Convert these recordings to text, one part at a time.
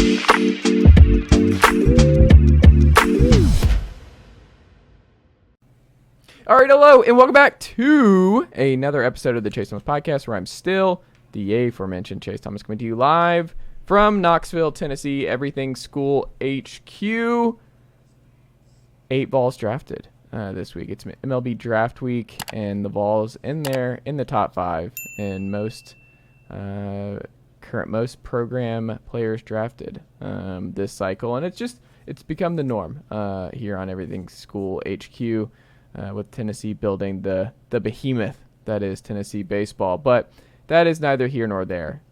All right, hello, and welcome back to another episode of the Chase Thomas Podcast, where I'm still the aforementioned Chase Thomas, coming to you live from Knoxville, Tennessee, Everything School HQ. 8 Vols drafted this week. It's MLB draft week, and the Vols in there in the top 5 in most program players drafted this cycle, and it's become the norm here on Everything School HQ. With Tennessee building the behemoth that is Tennessee baseball. But that is neither here nor there.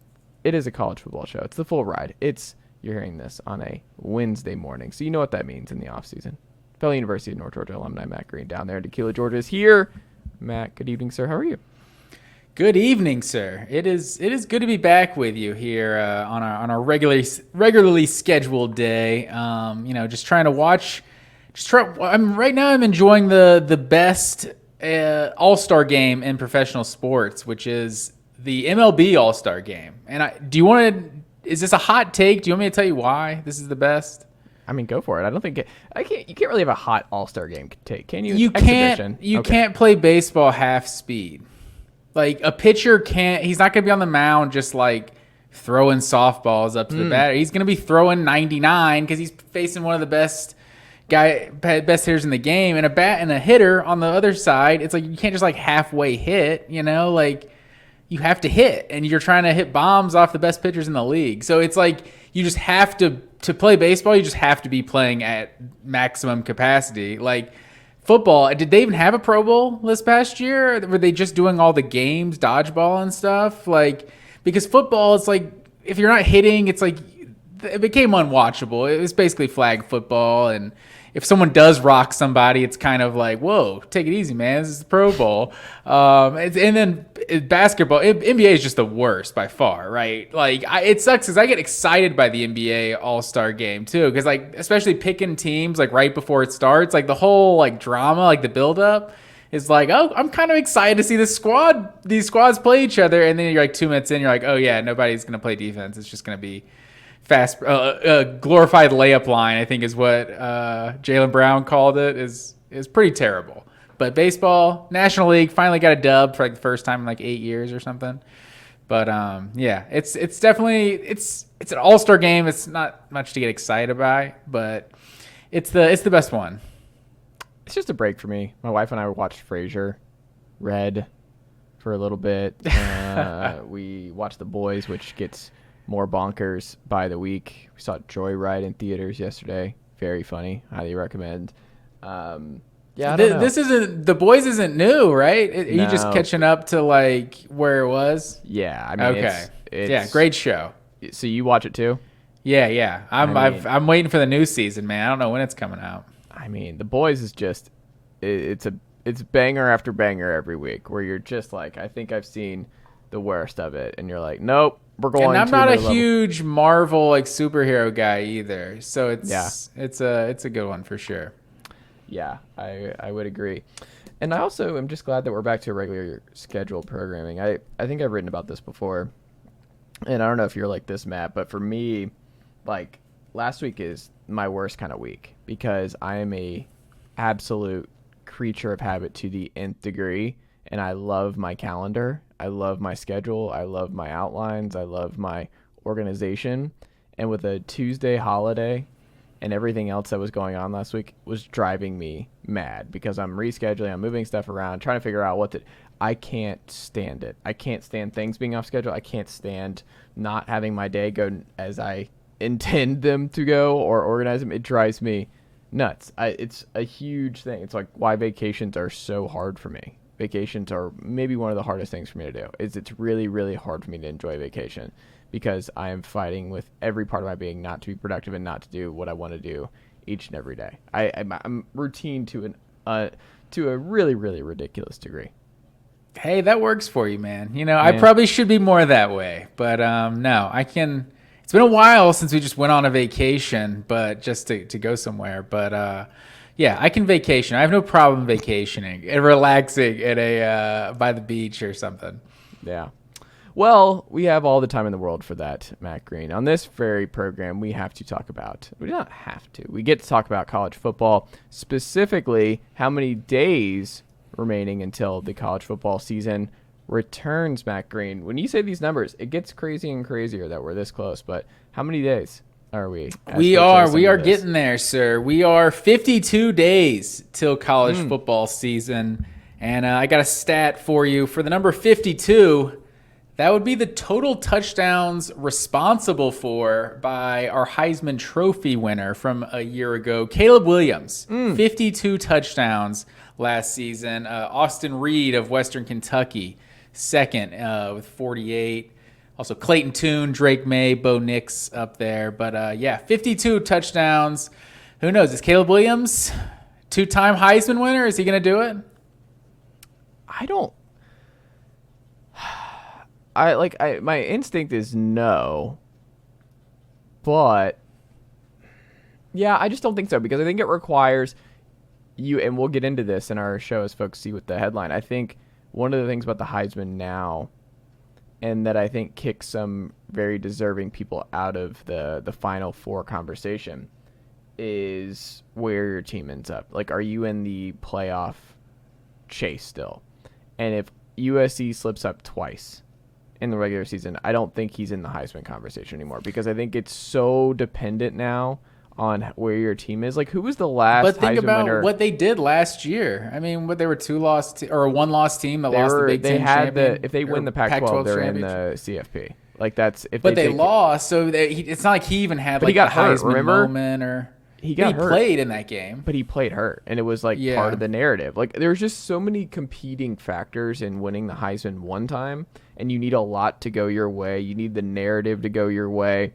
It is a college football show. It's the full ride. You're hearing this on a Wednesday morning, so you know what that means in the offseason. Fellow University of North Georgia alumni Matt Green down there in Tequila, Georgia is here. Matt, good evening, sir. How are you? Good evening, sir. It is good to be back with you here on our regularly scheduled day. Just trying to watch. Right now I'm enjoying the best all-star game in professional sports, which is the MLB all-star game. And is this a hot take? Do you want me to tell you why this is the best? I mean, go for it. You can't really have a hot all-star game take, can you? You can't play baseball half speed. Like, a pitcher he's not going to be on the mound just like throwing softballs up to the batter. He's going to be throwing 99 because he's facing one of the best hitters in the game, and a hitter on the other side. It's like you can't just like halfway hit, like you have to hit, and you're trying to hit bombs off the best pitchers in the league. So it's like you just have to play baseball. You just have to be playing at maximum capacity. Like football, did they even have a Pro Bowl this past year? Or were they just doing all the games, dodgeball and stuff? Like, because football, it's like if you're not hitting, it's like it became unwatchable. It was basically flag football, and if someone does rock somebody, it's kind of like, whoa, take it easy, man. This is the Pro Bowl. And then basketball, NBA is just the worst by far, right? Like, it sucks because I get excited by the NBA All-Star Game too, because like especially picking teams like right before it starts, like the whole like drama, like the build-up is like, oh, I'm kind of excited to see these squads play each other, and then you're like 2 minutes in, you're like, oh yeah, nobody's gonna play defense. It's just gonna be fast, glorified layup line, I think is what Jaylen Brown called it, is pretty terrible. But baseball, National League, finally got a dub for like the first time in like 8 years or something. But yeah, it's definitely it's an all-star game. It's not much to get excited by, but it's the best one. It's just a break for me. My wife and I watched Frasier, read for a little bit. We watched The Boys, which gets more bonkers by the week. We saw Joyride in theaters yesterday. Very funny. Highly recommend. This isn't The Boys isn't new, right? Are you just catching up to like where it was? Yeah, I mean, okay. It's great show. So you watch it too? Yeah. I'm waiting for the new season, man. I don't know when it's coming out. I mean, The Boys is just it's banger after banger every week, where you're just like, I think I've seen the worst of it, and you're like, nope. We're going. And I'm not a huge Marvel like superhero guy either, so it's a good one for sure. Yeah, I would agree. And I also am just glad that we're back to regular scheduled programming. I think I've written about this before, and I don't know if you're like this, Matt, but for me, like last week is my worst kind of week because I am a absolute creature of habit to the nth degree, and I love my calendar. I love my schedule. I love my outlines. I love my organization. And with a Tuesday holiday and everything else that was going on last week was driving me mad because I'm rescheduling, I'm moving stuff around, trying to figure out I can't stand it. I can't stand things being off schedule. I can't stand not having my day go as I intend them to go or organize them. It drives me nuts. It's a huge thing. It's like why vacations are so hard for me. Vacations are maybe one of the hardest things for me to do. It's really, really hard for me to enjoy vacation because I am fighting with every part of my being not to be productive and not to do what I want to do each and every day. I'm routine to a really, really ridiculous degree. Hey, that works for you, man. I probably should be more that way, but no, I can. It's been a while since we just went on a vacation, but just to go somewhere. But yeah, I can vacation. I have no problem vacationing and relaxing at by the beach or something. Yeah. Well, we have all the time in the world for that, Matt Green. On this very program, we have to talk about, we don't have to, we get to talk about college football, specifically how many days remaining until the college football season returns, Matt Green. When you say these numbers, it gets crazy and crazier that we're this close, but how many days are we? We are getting there, sir. We are 52 days till college football season, and I got a stat for you. For the number 52, that would be the total touchdowns responsible for by our Heisman Trophy winner from a year ago, Caleb Williams. 52 touchdowns last season. Austin Reed of Western Kentucky, second with 48. Also Clayton Tune, Drake May, Bo Nix up there. But 52 touchdowns. Who knows? Is Caleb Williams two-time Heisman winner? Is he going to do it? My instinct is no, but yeah, I just don't think so, because I think it requires you, and we'll get into this in our show as folks see with the headline. I think one of the things about the Heisman now, and that I think kicks some very deserving people out of the Final Four conversation, is where your team ends up. Like, are you in the playoff chase still? And if USC slips up twice in the regular season, I don't think he's in the Heisman conversation anymore, because I think it's so dependent now on where your team is. Like, who was the last But think Heisman about winner? what they did last year. I mean, they were a one-loss team that lost the Big Ten champion. If they win the Pac-12, they're in the CFP. Like, that's if. But they lost, so it's not like he even had like he got a hurt, Heisman remember? moment or. He played in that game. But he played hurt, and it was like part of the narrative. Like, there's just so many competing factors in winning the Heisman one time, and you need a lot to go your way. You need the narrative to go your way.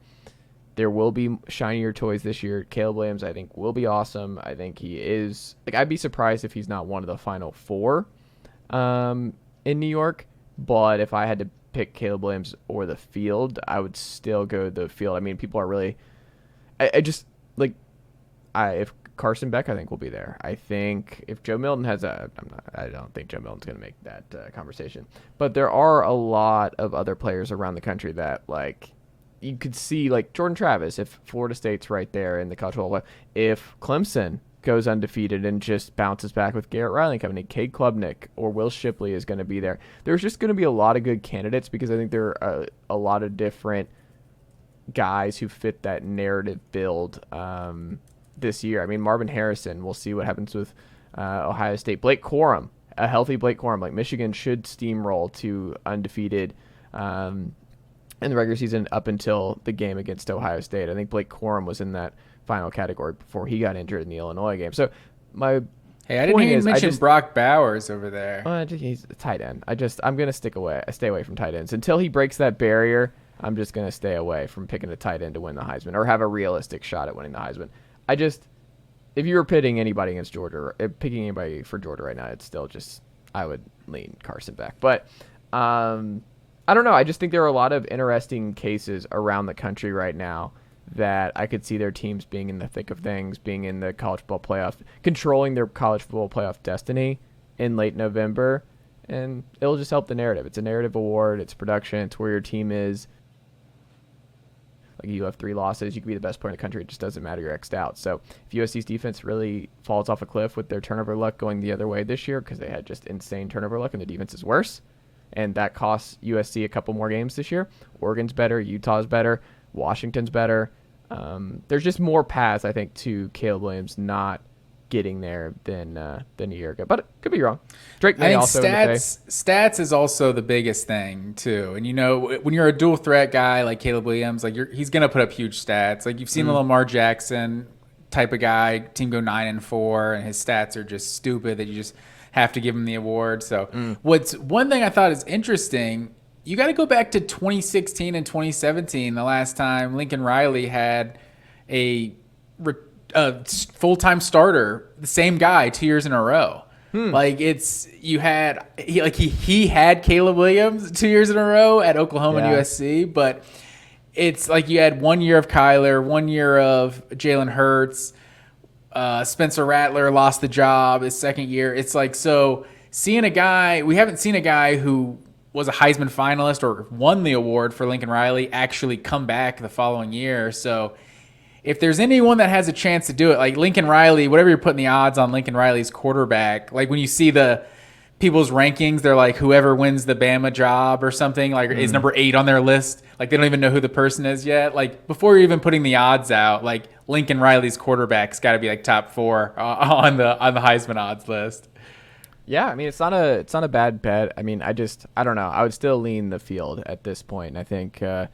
There will be shinier toys this year. Caleb Williams, I think, will be awesome. I think he is. Like, I'd be surprised if he's not one of the Final Four in New York. But if I had to pick Caleb Williams or the field, I would still go the field. I mean, people are really. If Carson Beck, I think, will be there. I think if Joe Milton has I don't think Joe Milton's going to make that conversation. But there are a lot of other players around the country that, like, you could see, like Jordan Travis, if Florida State's right there in the college football. If Clemson goes undefeated and just bounces back with Garrett Riley coming in, Cade Klubnik or Will Shipley is going to be there. There's just going to be a lot of good candidates, because I think there are a lot of different guys who fit that narrative build this year. I mean, Marvin Harrison, we'll see what happens with Ohio State. Blake Corum, a healthy Blake Corum. Like, Michigan should steamroll to undefeated in the regular season up until the game against Ohio State. I think Blake Corum was in that final category before he got injured in the Illinois game. So I didn't even mention Brock Bowers over there. He's a tight end. I'm going to stay away from tight ends until he breaks that barrier. I'm just going to stay away from picking a tight end to win the Heisman or have a realistic shot at winning the Heisman. If you were pitting anybody against Georgia, or picking anybody for Georgia right now, it's still just, I would lean Carson Beck. But I don't know. I just think there are a lot of interesting cases around the country right now that I could see their teams being in the thick of things, being in the college football playoff, controlling their college football playoff destiny in late November. And it'll just help the narrative. It's a narrative award. It's production. It's where your team is. Like, you have 3 losses, you could be the best player in the country. It just doesn't matter. You're X'd out. So if USC's defense really falls off a cliff with their turnover luck going the other way this year, because they had just insane turnover luck and the defense is worse, and that costs USC a couple more games this year. Oregon's better. Utah's better. Washington's better. There's just more paths, I think, to Caleb Williams not getting there than a year ago. But it could be wrong. Drake May also stats is also the biggest thing too. And, you know, when you're a dual threat guy like Caleb Williams, like he's going to put up huge stats. Like, you've seen the Lamar Jackson type of guy, team go 9-4, and his stats are just stupid that you just have to give him the award. So what's one thing I thought is interesting, you got to go back to 2016 and 2017, the last time Lincoln Riley had a full-time starter, the same guy 2 years in a row. Like, he had Caleb Williams 2 years in a row at Oklahoma and USC, but it's like you had 1 year of Kyler, 1 year of Jalen Hurts. Spencer Rattler lost the job his second year. It's like, so seeing a guy, we haven't seen a guy who was a Heisman finalist or won the award for Lincoln Riley actually come back the following year. So if there's anyone that has a chance to do it, like Lincoln Riley, whatever you're putting the odds on Lincoln Riley's quarterback, like when you see the people's rankings, they're like whoever wins the Bama job or something, like is number 8 on their list. Like they don't even know who the person is yet. Like before you're even putting the odds out, like Lincoln Riley's quarterback's got to be like top 4 on the Heisman odds list. Yeah, I mean it's not a bad bet. I mean I don't know. I would still lean the field at this point. And I think, and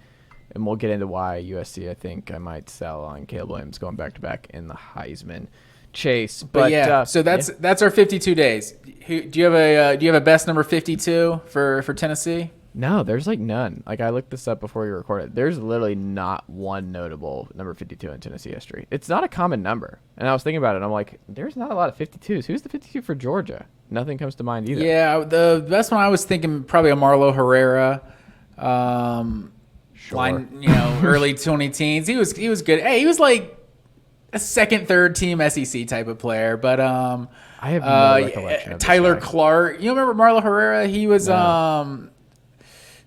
we'll get into why USC. I think I might sell on Caleb Williams going back to back in the Heisman chase. But yeah, so that's our 52 days. Do you have a best number 52 for Tennessee? No, there's like none. Like I looked this up before you recorded. There's literally not one notable number 52 in Tennessee history. It's not a common number. And I was thinking about it. And I'm like, there's not a lot of 52s. Who's the 52 for Georgia? Nothing comes to mind either. Yeah, the best one I was thinking probably a Marlo Herrera. Sure. Early 20 teens. He was good. Hey, he was like a second, third team SEC type of player. But I have no recollection of Tyler this guy. Clark. You remember Marlo Herrera? He was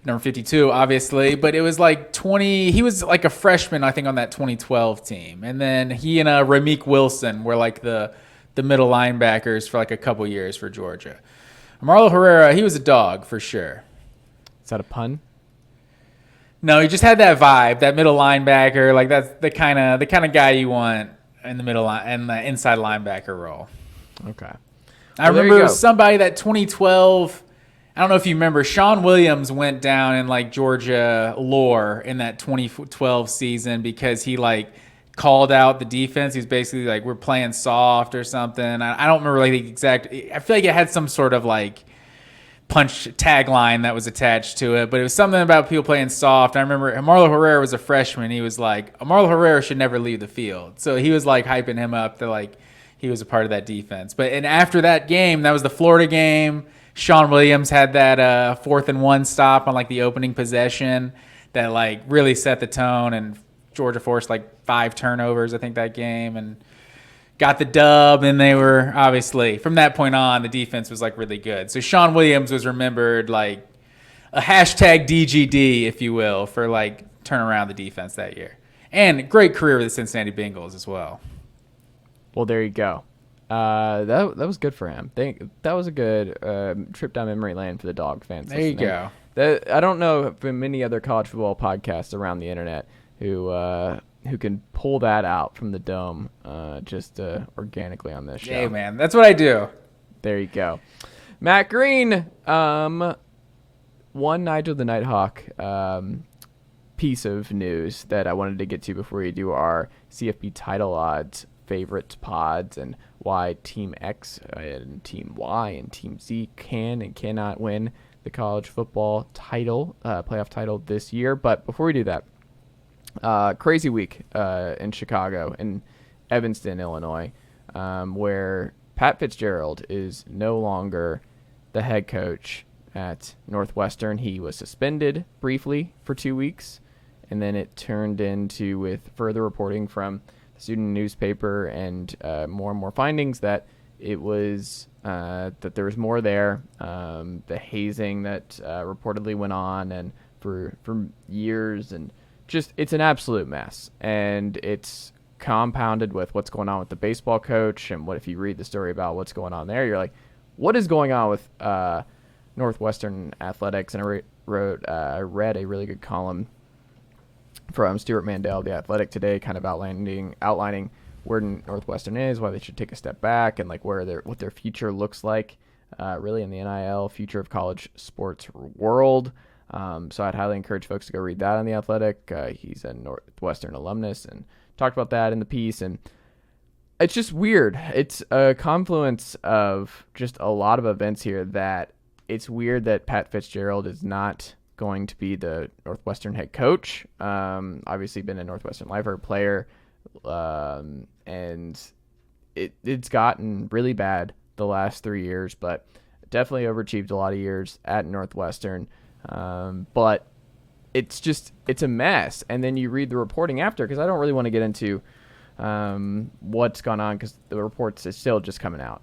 number 52, obviously, but it was like 20. He was like a freshman, I think, on that 2012 team, and then he and Rameek Wilson were like the middle linebackers for like a couple years for Georgia. Marlo Herrera, he was a dog for sure. Is that a pun? No, he just had that vibe, that middle linebacker. Like that's the kind of guy you want in the middle line and the inside linebacker role. Okay. I remember it was somebody that 2012. I don't know if you remember. Sean Williams went down in like Georgia lore in that 2012 season because he like called out the defense. He was basically like, "We're playing soft" or something. I don't remember like the exact. I feel like it had some sort of like punch tagline that was attached to it, but it was something about people playing soft. I remember Marlo Herrera was a freshman. He was like, Marlo Herrera should never leave the field. So he was like hyping him up to like he was a part of that defense. And after that game, that was the Florida game. Sean Williams had that 4th and 1 stop on like the opening possession that like really set the tone, and Georgia forced like 5 turnovers, I think, that game, and got the dub. And they were obviously from that point on, the defense was like really good. So Sean Williams was remembered like a hashtag DGD, if you will, for like turning around the defense that year, and great career with the Cincinnati Bengals as well. Well, there you go. That was good for him. That was a good trip down memory lane for the dog fans. There you go. I don't know of many other college football podcasts around the internet who can pull that out from the dome just organically on this show. Hey, man, that's what I do. There you go. Matt Green, one Nigel the Nighthawk piece of news that I wanted to get to before we do our CFP title odds favorites pods and why Team X and Team Y and Team Z can and cannot win the college football title, playoff title this year. But before we do that, crazy week in Chicago, in Evanston, Illinois, where Pat Fitzgerald is no longer the head coach at Northwestern. He was suspended briefly for 2 weeks, and then it turned into, with further reporting from student newspaper and more and more findings, that it was that there was more there. The hazing that reportedly went on and for years, and just it's an absolute mess. And it's compounded with what's going on with the baseball coach, and what if you read the story about what's going on there, you're like, what is going on with Northwestern athletics? And I read a really good column from Stuart Mandel, The Athletic, today, kind of outlining where Northwestern is, why they should take a step back, and like what their future looks like, really in the NIL future of college sports world. So I'd highly encourage folks to go read that on The Athletic. He's a Northwestern alumnus and talked about that in the piece. And it's just weird. It's a confluence of just a lot of events here that it's weird that Pat Fitzgerald is not going to be the Northwestern head coach. Obviously been a Northwestern lifer player, and it's gotten really bad the last 3 years, but definitely overachieved a lot of years at Northwestern. But it's a mess. And then you read the reporting after, because I don't really want to get into what's gone on, because the reports is still just coming out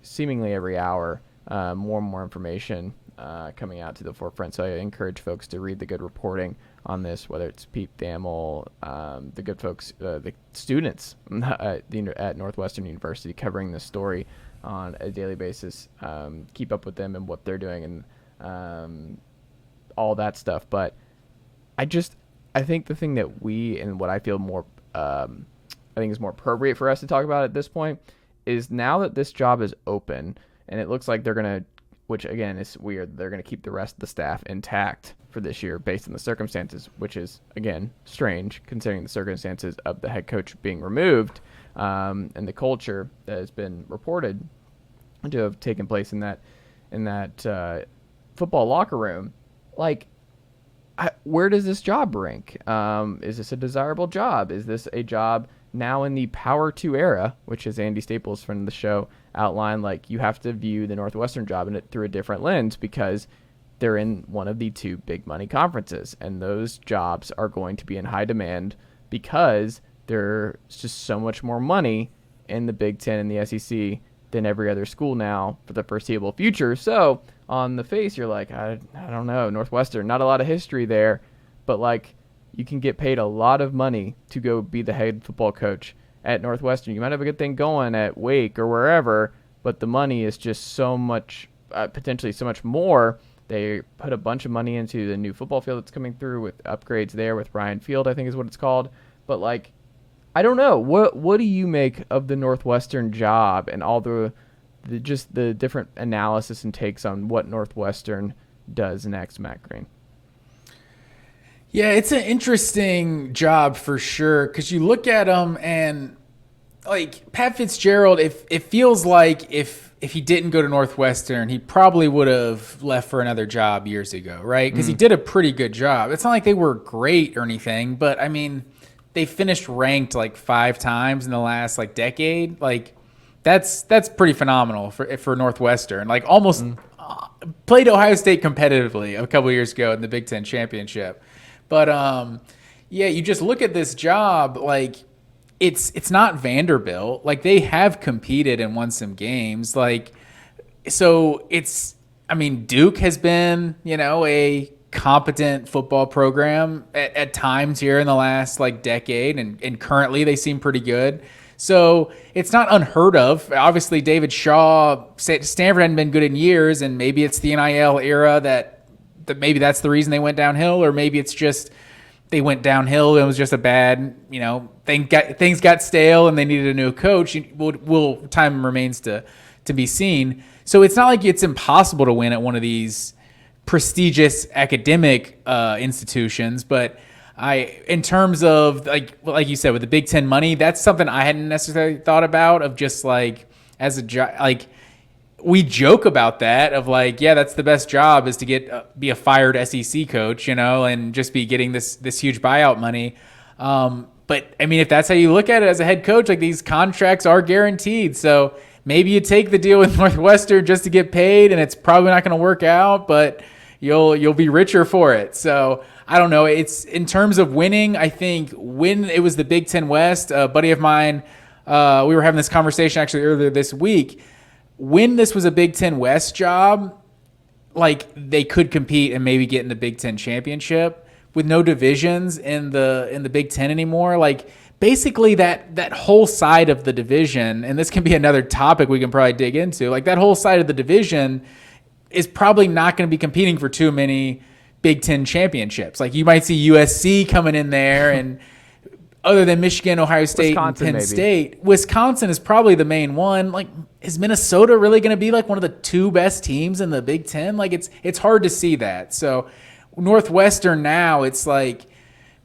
seemingly every hour. More and more information coming out to the forefront. So I encourage folks to read the good reporting on this, whether it's Pete Thamel, the good folks, the students at Northwestern University covering this story on a daily basis. Keep up with them and what they're doing and all that stuff. But I think the thing that what I feel more, I think is more appropriate for us to talk about at this point is now that this job is open and it looks like they're going to, which again is weird, they're going to keep the rest of the staff intact for this year based on the circumstances, which is again strange considering the circumstances of the head coach being removed and the culture that has been reported to have taken place in that football locker room. Like, where does this job rank? Is this a desirable job? Is this a job now in the Power 2 era, which is Andy Staples, friend of the show, outlined? Like, you have to view the Northwestern job through a different lens because they're in one of the two big money conferences, and those jobs are going to be in high demand because there's just so much more money in the Big Ten and the SEC than every other school now for the foreseeable future. So on the face, you're like, I don't know, Northwestern, not a lot of history there, but like you can get paid a lot of money to go be the head football coach at Northwestern. You might have a good thing going at Wake or wherever, but the money is just so much, potentially so much more. They put a bunch of money into the new football field that's coming through with upgrades there with Ryan Field, I think is what it's called. But like, I don't know. What do you make of the Northwestern job and all the different analysis and takes on what Northwestern does next, Matt Green? Yeah, it's an interesting job for sure because you look at them and like Pat Fitzgerald, it feels like if he didn't go to Northwestern, he probably would have left for another job years ago, right? Because he did a pretty good job. It's not like they were great or anything, but I mean, they finished ranked like 5 times in the last like decade. Like that's pretty phenomenal for Northwestern. Like almost played Ohio State competitively a couple years ago in the Big Ten championship. But yeah, you just look at this job like it's not Vanderbilt. Like they have competed and won some games. Like so I mean Duke has been, a competent football program at times here in the last like decade and currently they seem pretty good. So it's not unheard of. Obviously David Shaw, Stanford hadn't been good in years and maybe it's the NIL era that maybe that's the reason they went downhill, or maybe it's just they went downhill and it was just a bad, things got stale and they needed a new coach. Time remains to be seen. So it's not like it's impossible to win at one of these prestigious academic institutions, but in terms of like you said with the Big Ten money, that's something I hadn't necessarily thought about of just like as a job. Like we joke about that of like, yeah, that's the best job is to be a fired SEC coach, and just be getting this huge buyout money. But I mean, if that's how you look at it as a head coach, like these contracts are guaranteed. So maybe you take the deal with Northwestern just to get paid and it's probably not going to work out, but you'll be richer for it. So I don't know. It's in terms of winning. I think when it was the Big Ten West, a buddy of mine, we were having this conversation actually earlier this week. When this was a Big Ten West job, like they could compete and maybe get in the Big Ten championship with no divisions in the Big Ten anymore. Like basically that whole side of the division, and this can be another topic we can probably dig into. Like that whole side of the division is probably not going to be competing for too many Big Ten championships. Like you might see USC coming in there and other than Michigan, Ohio State, Wisconsin, and Penn maybe. State, Wisconsin is probably the main one. Like, is Minnesota really going to be like one of the 2 best teams in the Big Ten? Like it's hard to see that. So Northwestern now, it's like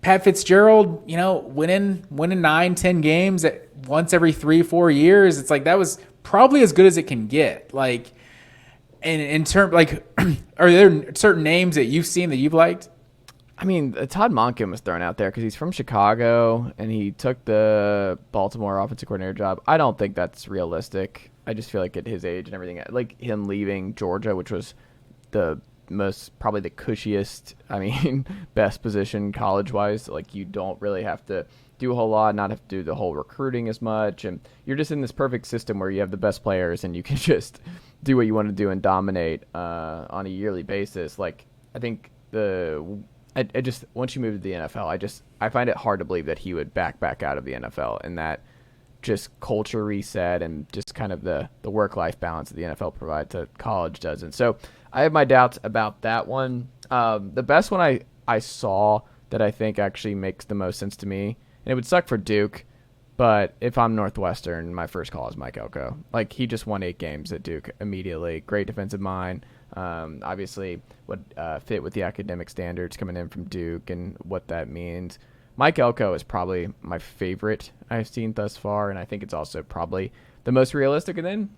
Pat Fitzgerald, winning 9-10 games once every 3-4 years. It's like that was probably as good as it can get. Like, and in terms, like, are there certain names that you've seen that you've liked? I mean, Todd Monken was thrown out there because he's from Chicago and he took the Baltimore offensive coordinator job. I don't think that's realistic. I just feel like at his age and everything, like him leaving Georgia, which was probably the cushiest, best position college-wise. Like you don't really have to do a whole lot, not have to do the whole recruiting as much. And you're just in this perfect system where you have the best players and you can just do what you want to do and dominate on a yearly basis. Like, I think I just once you move to the NFL, I find it hard to believe that he would back out of the NFL, and that just culture reset and just kind of the work-life balance that the NFL provides that college doesn't. So I have my doubts about that one. The best one I saw that I think actually makes the most sense to me, and it would suck for Duke, but if I'm Northwestern, my first call is Mike Elko. Like, he just won 8 games at Duke immediately. Great defensive mind. Obviously would fit with the academic standards coming in from Duke and what that means. Mike Elko is probably my favorite I've seen thus far, and I think it's also probably the most realistic. And then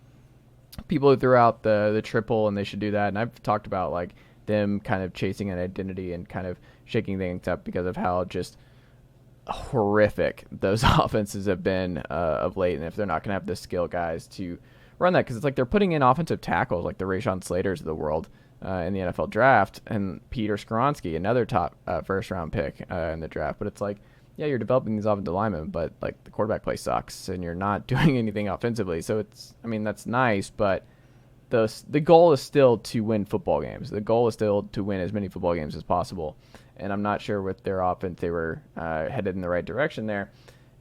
people who threw out the triple, and they should do that. And I've talked about like them kind of chasing an identity and kind of shaking things up because of how just horrific those offenses have been of late. And if they're not going to have the skill guys to run that, because it's like they're putting in offensive tackles like the Rashawn Slaters of the world in the NFL draft, and Peter Skoronski, another top first round pick in the draft. But it's like, yeah, you're developing these offensive linemen, but like the quarterback play sucks and you're not doing anything offensively. So it's, I mean, that's nice, but the goal is still to win football games. The goal is still to win as many football games as possible. And I'm not sure with their offense they were headed in the right direction there.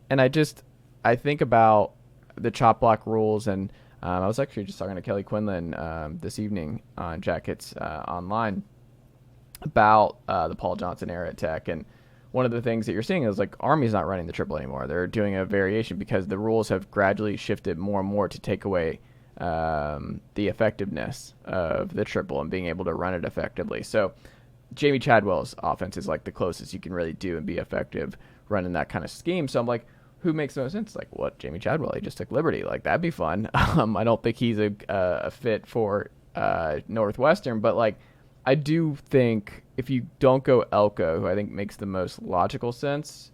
And I think about the chop block rules, and I was actually just talking to Kelly Quinlan this evening on Jackets Online about the Paul Johnson era at Tech. And one of the things that you're seeing is like Army's not running the triple anymore. They're doing a variation because the rules have gradually shifted more and more to take away the effectiveness of the triple and being able to run it effectively. So Jamie Chadwell's offense is like the closest you can really do and be effective running that kind of scheme. So I'm like, who makes the most sense? Like, what, Jamie Chadwell? He just took Liberty. Like, that'd be fun. I don't think he's a fit for Northwestern, but like, I do think if you don't go Elko, who I think makes the most logical sense,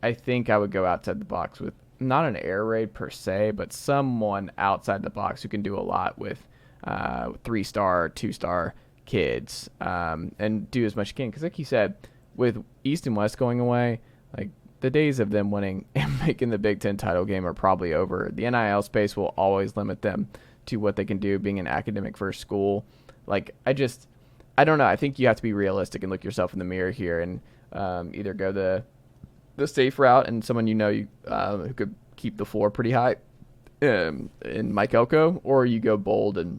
I think I would go outside the box with not an air raid per se, but someone outside the box who can do a lot with 3-star, 2-star kids and do as much as you can. Because like you said, with East and West going away, like the days of them winning and making the Big Ten title game are probably over. The NIL space will always limit them to what they can do being an academic first school. Like, I don't know. I think you have to be realistic and look yourself in the mirror here and either go the safe route and someone who could keep the floor pretty high in Mike Elko, or you go bold and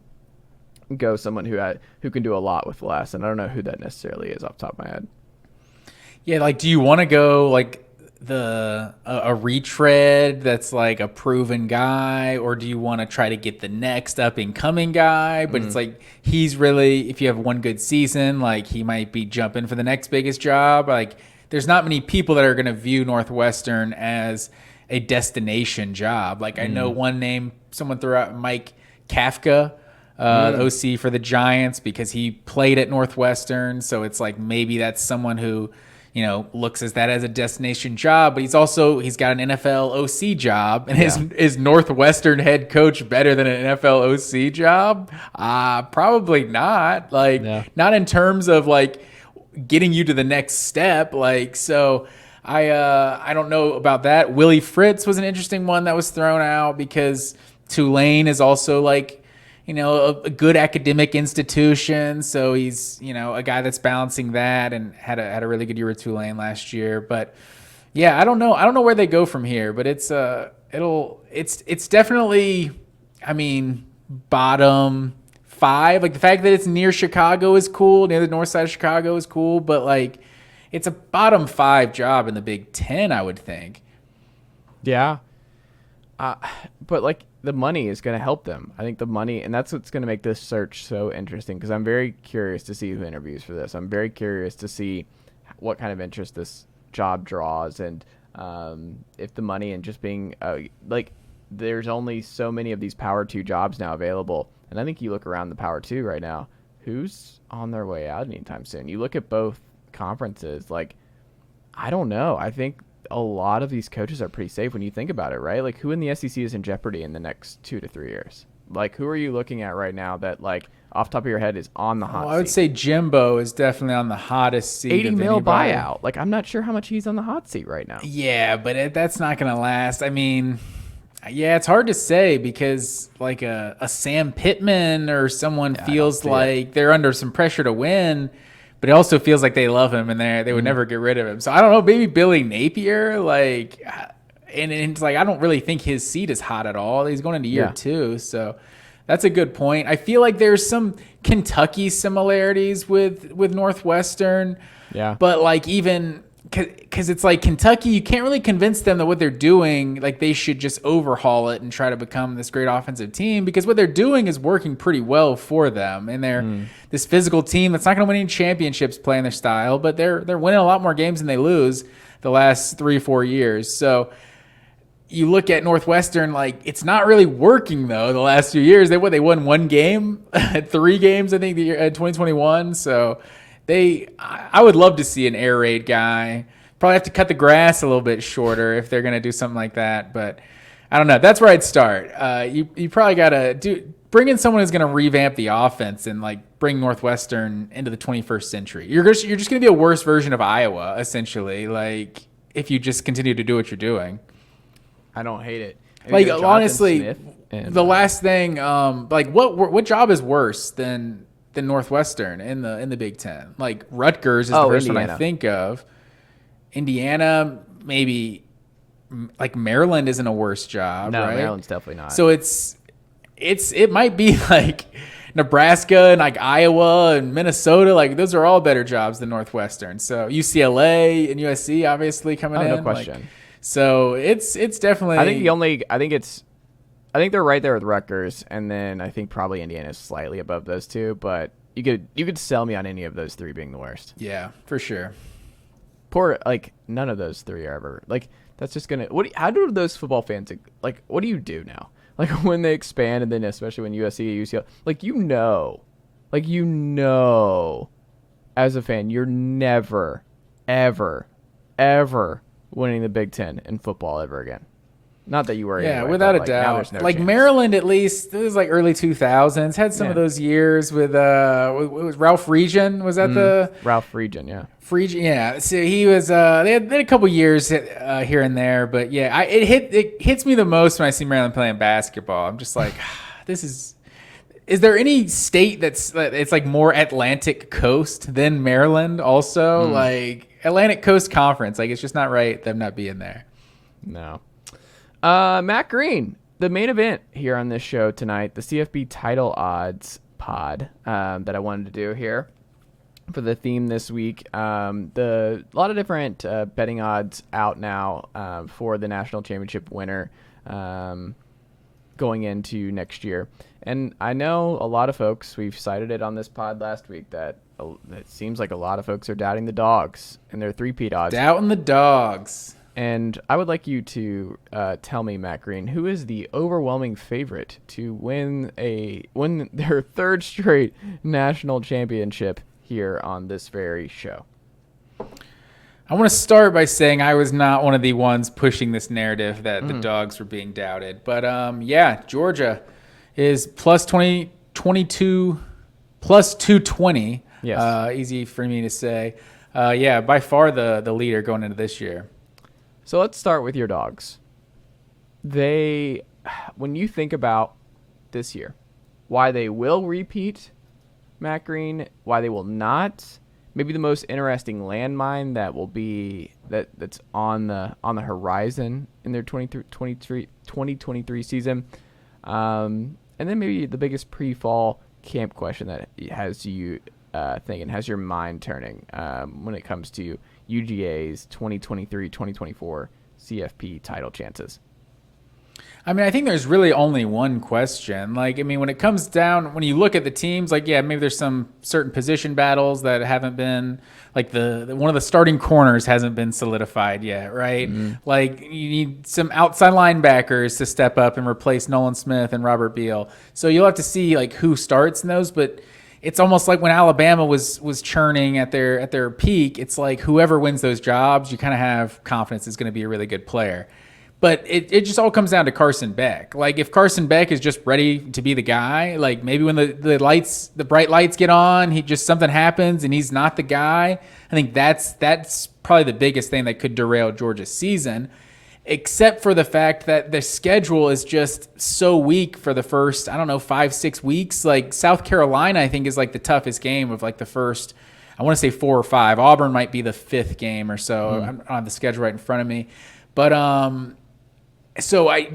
go someone who can do a lot with less. And I don't know who that necessarily is off the top of my head. Yeah, like, do you want to go like a retread that's like a proven guy, or do you want to try to get the next up and coming guy? But it's like, he's really, if you have one good season, like he might be jumping for the next biggest job. Like, there's not many people that are going to view Northwestern as a destination job. Like, I know one name someone threw out, Mike Kafka, the OC for the Giants, because he played at Northwestern. So it's like, maybe that's someone who, looks as that as a destination job, but he's got an NFL OC job. And is Northwestern head coach better than an NFL OC job? Probably not. Like, not in terms of like getting you to the next step. Like, so I don't know about that. Willie Fritz was an interesting one that was thrown out because Tulane is also like, a good academic institution. So he's, a guy that's balancing that and had a really good year with Tulane last year. But yeah, I don't know. I don't know where they go from here, but it's definitely, bottom 5. Like, the fact that it's near Chicago is cool. Near the north side of Chicago is cool, but like, it's a bottom 5 job in the Big Ten, I would think. Yeah. But like, the money is going to help them. I think the money, and that's what's going to make this search so interesting, because I'm very curious to see who interviews for this. I'm very curious to see what kind of interest this job draws, and if the money and just being like, there's only so many of these Power 2 jobs now available, and I think you look around the Power 2 right now, who's on their way out anytime soon? You look at both conferences, like, I don't know. I think a lot of these coaches are pretty safe when you think about it, right? Like, who in the SEC is in jeopardy in the next 2 to 3 years? Like, who are you looking at right now that, like, off the top of your head is on the hot seat? I would say Jimbo is definitely on the hottest seat. 80 mil buyout. Like, I'm not sure how much he's on the hot seat right now. Yeah, but that's not going to last. I mean, Yeah, it's hard to say because like a Sam Pittman or someone feels like they're under some pressure to win, but it also feels like they love him and they would never get rid of him. So I don't know, maybe Billy Napier, like, and it's like I don't really think his seat is hot at all. He's going into year 2, so that's a good point. I feel like there's some Kentucky similarities with Northwestern, but like even. Because it's like Kentucky, you can't really convince them that what they're doing, like they should just overhaul it and try to become this great offensive team, because what they're doing is working pretty well for them. And they're this physical team that's not going to win any championships playing their style, but they're winning a lot more games than they lose the last 3-4 years. So you look at Northwestern, like it's not really working though. The last few years, they won 1 game, 3 games, I think, the year 2021. So. I would love to see an air raid guy. Probably have to cut the grass a little bit shorter if they're going to do something like that. But I don't know. That's where I'd start. You probably got to bring in someone who's going to revamp the offense and like bring Northwestern into the 21st century. You're just going to be a worse version of Iowa, essentially. Like if you just continue to do what you're doing. I don't hate it. Like honestly, the last thing, like what job is worse than Northwestern in the Big Ten? Like Rutgers is the first one I think of. Indiana, maybe. Like Maryland isn't a worse job, no, right? Maryland's definitely not. So it might be like Nebraska and like Iowa and Minnesota. Like those are all better jobs than Northwestern. So UCLA and USC obviously coming in. No question. Like, so it's definitely. I think they're right there with Rutgers, and then I think probably Indiana's slightly above those two. But you could sell me on any of those 3 being the worst. Yeah, for sure. None of those 3 are ever like. That's just gonna. How do those football fans like? What do you do now? Like when they expand, and then especially when USC, UCLA, as a fan, you're never, ever, ever winning the Big Ten in football ever again. Not that you were. Yeah, anyway, without a no doubt. Like chance. Maryland, at least, it was like early 2000s. Had some of those years with it was Ralph Region. Was that the Ralph Region? Yeah. Region, yeah. So he was. They had a couple years here and there, but yeah, it hits me the most when I see Maryland playing basketball. I'm just like, this is. Is there any state it's like more Atlantic Coast than Maryland? Also, like Atlantic Coast Conference, like it's just not right them not being there. No. Matt Green, the main event here on this show tonight, the CFP title odds pod that I wanted to do here for the theme this week. A lot of different betting odds out now for the national championship winner going into next year. And I know a lot of folks, we've cited it on this pod last week, that it seems like a lot of folks are doubting the Dogs and their 3-peat odds. Doubting the Dogs. And I would like you to tell me, Matt Green, who is the overwhelming favorite to win their 3rd straight national championship here on this very show? I want to start by saying I was not one of the ones pushing this narrative that the Dogs were being doubted. But Georgia is plus 22, plus 220. Yes. Easy for me to say. By far the leader going into this year. So let's start with your Dogs. When you think about this year, why they will repeat, Matt Green, why they will not, maybe the most interesting landmine that will be that's on the horizon in their 2023 season, and then maybe the biggest pre-fall camp question that has you thinking, has your mind turning when it comes to UGA's 2023-2024 CFP title chances. I mean, I think there's really only one question. Like, I mean, when it comes down, when you look at the teams, like, yeah, maybe there's some certain position battles that haven't been, like the one of the starting corners hasn't been solidified yet, right? Mm-hmm. Like, you need some outside linebackers to step up and replace Nolan Smith and Robert Beal. So you'll have to see, like, who starts in those, but it's almost like when Alabama was churning at their peak, it's like whoever wins those jobs, you kind of have confidence is going to be a really good player. But it just all comes down to Carson Beck. Like, if Carson Beck is just ready to be the guy, like maybe when the bright lights get on, something happens and he's not the guy. I think that's probably the biggest thing that could derail Georgia's season. except for the fact that the schedule is just so weak for the first, I don't know, 5-6 weeks. Like South Carolina, I think, is like the toughest game of like the first, I want to say 4 or 5. Auburn might be the 5th game or so. I don't have the schedule right in front of me. But so I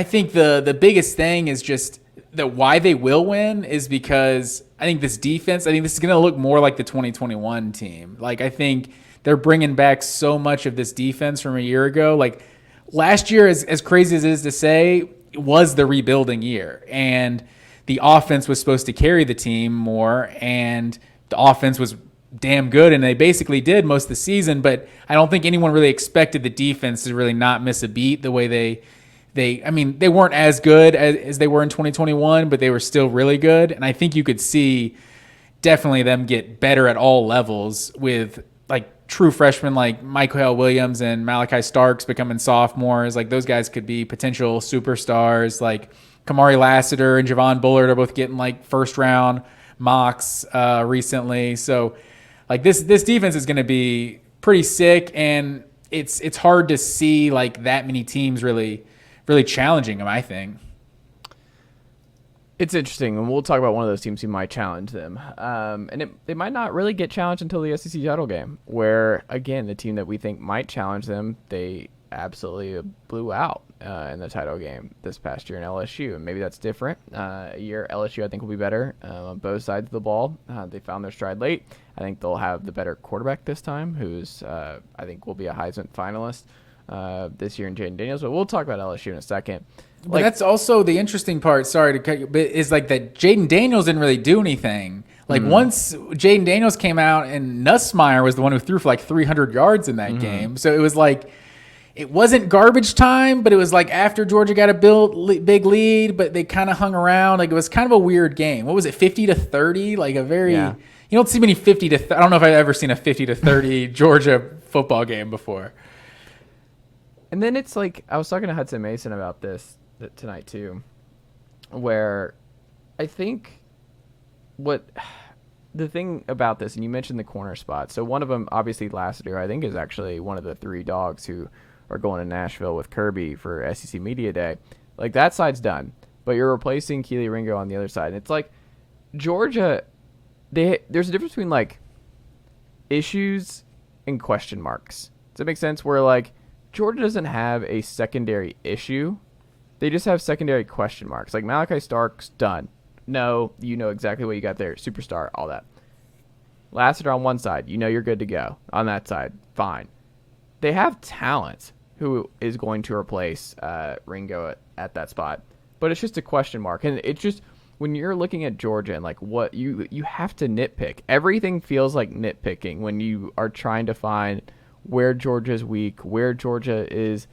think the biggest thing is just that why they will win is because I think this defense, I think this is going to look more like the 2021 team. Like, I think they're bringing back so much of this defense from a year ago. Like, last year, as crazy as it is to say, was the rebuilding year. And the offense was supposed to carry the team more, and the offense was damn good, and they basically did most of the season. But I don't think anyone really expected the defense to really not miss a beat the way they weren't as good as they were in 2021, but they were still really good. And I think you could see definitely them get better at all levels with like true freshmen like Michael Williams and Malachi Starks becoming sophomores. Like those guys could be potential superstars. Like Kamari Lassiter and Javon Bullard are both getting like first round mocks recently. So like this defense is going to be pretty sick, and it's hard to see like that many teams really challenging them, I think. It's interesting, and we'll talk about one of those teams who might challenge them. And they might not really get challenged until the SEC title game, where, again, the team that we think might challenge them, they absolutely blew out in the title game this past year in LSU. And maybe that's different. A year LSU, I think, will be better on both sides of the ball. They found their stride late. I think they'll have the better quarterback this time, who's, I think, will be a Heisman finalist this year in Jayden Daniels. But we'll talk about LSU in a second. But that's also the interesting part, sorry to cut you, but is like that Jayden Daniels didn't really do anything. Like once Jayden Daniels came out, and Nussmeier was the one who threw for like 300 yards in that game. So it was like, it wasn't garbage time, but it was like after Georgia got a big lead, but they kind of hung around. Like it was kind of a weird game. What was it, 50-30? Like a very, you don't see many 50-30. I don't know if I've ever seen a 50-30 Georgia football game before. And then it's like, I was talking to Hudson Mason about this tonight too, where I think the thing about this, and you mentioned the corner spot. So one of them, obviously Lassiter, I think is actually one of the 3 dogs who are going to Nashville with Kirby for SEC Media Day. Like that side's done, but you're replacing Keely Ringo on the other side. And it's like Georgia, there's a difference between like issues and question marks. Does that make sense? Where like Georgia doesn't have a secondary issue. They just have secondary question marks. Like Malachi Stark's done. No, you know exactly what you got there. Superstar, all that. Lassiter on one side, you know you're good to go. On that side, fine. They have talent who is going to replace Ringo at that spot. But it's just a question mark. And it's just, when you're looking at Georgia and like what you have to nitpick. Everything feels like nitpicking when you are trying to find where Georgia's weak, where Georgia is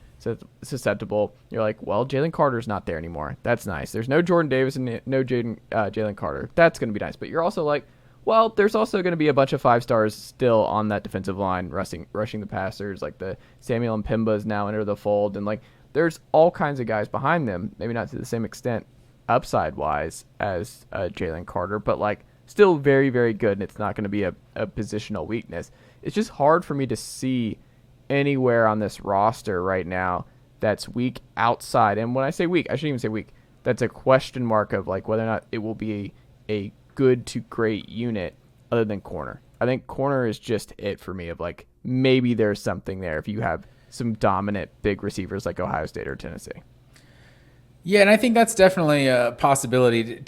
susceptible. You're like, well, Jalen Carter's not there anymore. That's nice. There's no Jordan Davis and no Jalen Carter. That's going to be nice. But you're also like, well, there's also going to be a bunch of 5-stars still on that defensive line rushing the passers. Like the Samuel Mpemba is now into the fold. And like there's all kinds of guys behind them, maybe not to the same extent upside-wise as Jalen Carter, but like still very, very good, and it's not going to be a positional weakness. It's just hard for me to see anywhere on this roster right now that's weak outside. And when I say weak, I shouldn't even say weak. That's a question mark of like whether or not it will be a good to great unit other than corner. I think corner is just it for me of like maybe there's something there if you have some dominant big receivers like Ohio State or Tennessee. Yeah, and I think that's definitely a possibility.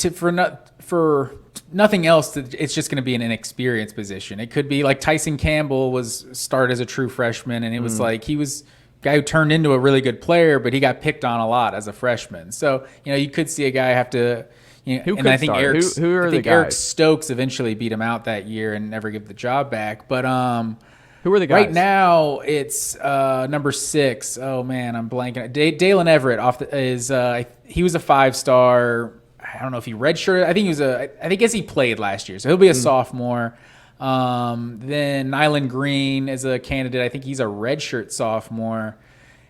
For nothing else, it's just going to be an inexperienced position. It could be like Tyson Campbell was started as a true freshman, and it was like he was a guy who turned into a really good player, but he got picked on a lot as a freshman. So, you could see a guy have to, who could start? Eric Stokes eventually beat him out that year and never give the job back. But who are the guys? Right now, it's number 6. Oh man, I'm blanking. Dalen Everett he was a 5-star. I don't know if he redshirted. I guess he played last year, so he'll be a sophomore. Then Nyland Green is a candidate. I think he's a redshirt sophomore.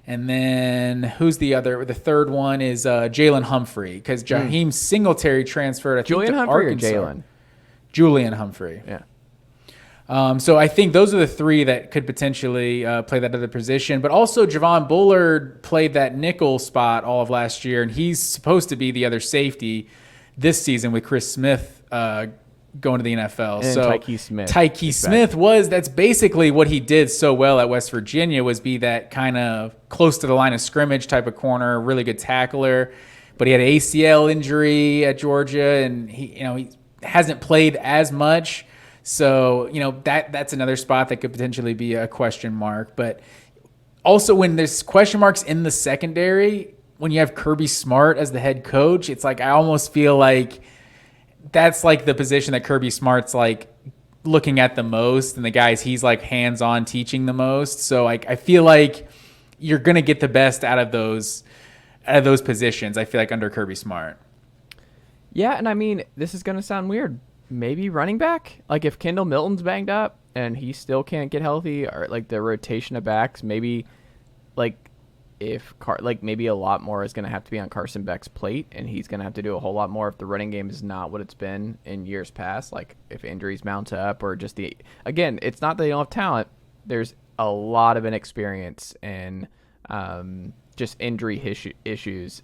And then who's the other? The third one is Jalen Humphrey, because Jaheim Singletary transferred. Julian Humphrey or Jalen? Julian Humphrey. Yeah. So I think those are the three that could potentially play that other position. But also Javon Bullard played that nickel spot all of last year, and he's supposed to be the other safety this season with Chris Smith going to the NFL. And so Tyke Smith that's basically what he did so well at West Virginia, was be that kind of close to the line of scrimmage type of corner, really good tackler. But he had an ACL injury at Georgia, and he hasn't played as much. So, that's another spot that could potentially be a question mark. But also when there's question marks in the secondary, when you have Kirby Smart as the head coach, it's like I almost feel like that's like the position that Kirby Smart's like looking at the most, and the guys he's like hands-on teaching the most. So I feel like you're going to get the best out of those positions, I feel like, under Kirby Smart. Yeah, and I mean, this is going to sound weird. Maybe running back? Like if Kendall Milton's banged up and he still can't get healthy, or like the rotation of backs, maybe like maybe a lot more is going to have to be on Carson Beck's plate, and he's going to have to do a whole lot more if the running game is not what it's been in years past. Like if injuries mount up, or just again, it's not that they don't have talent. There's a lot of inexperience and just injury issues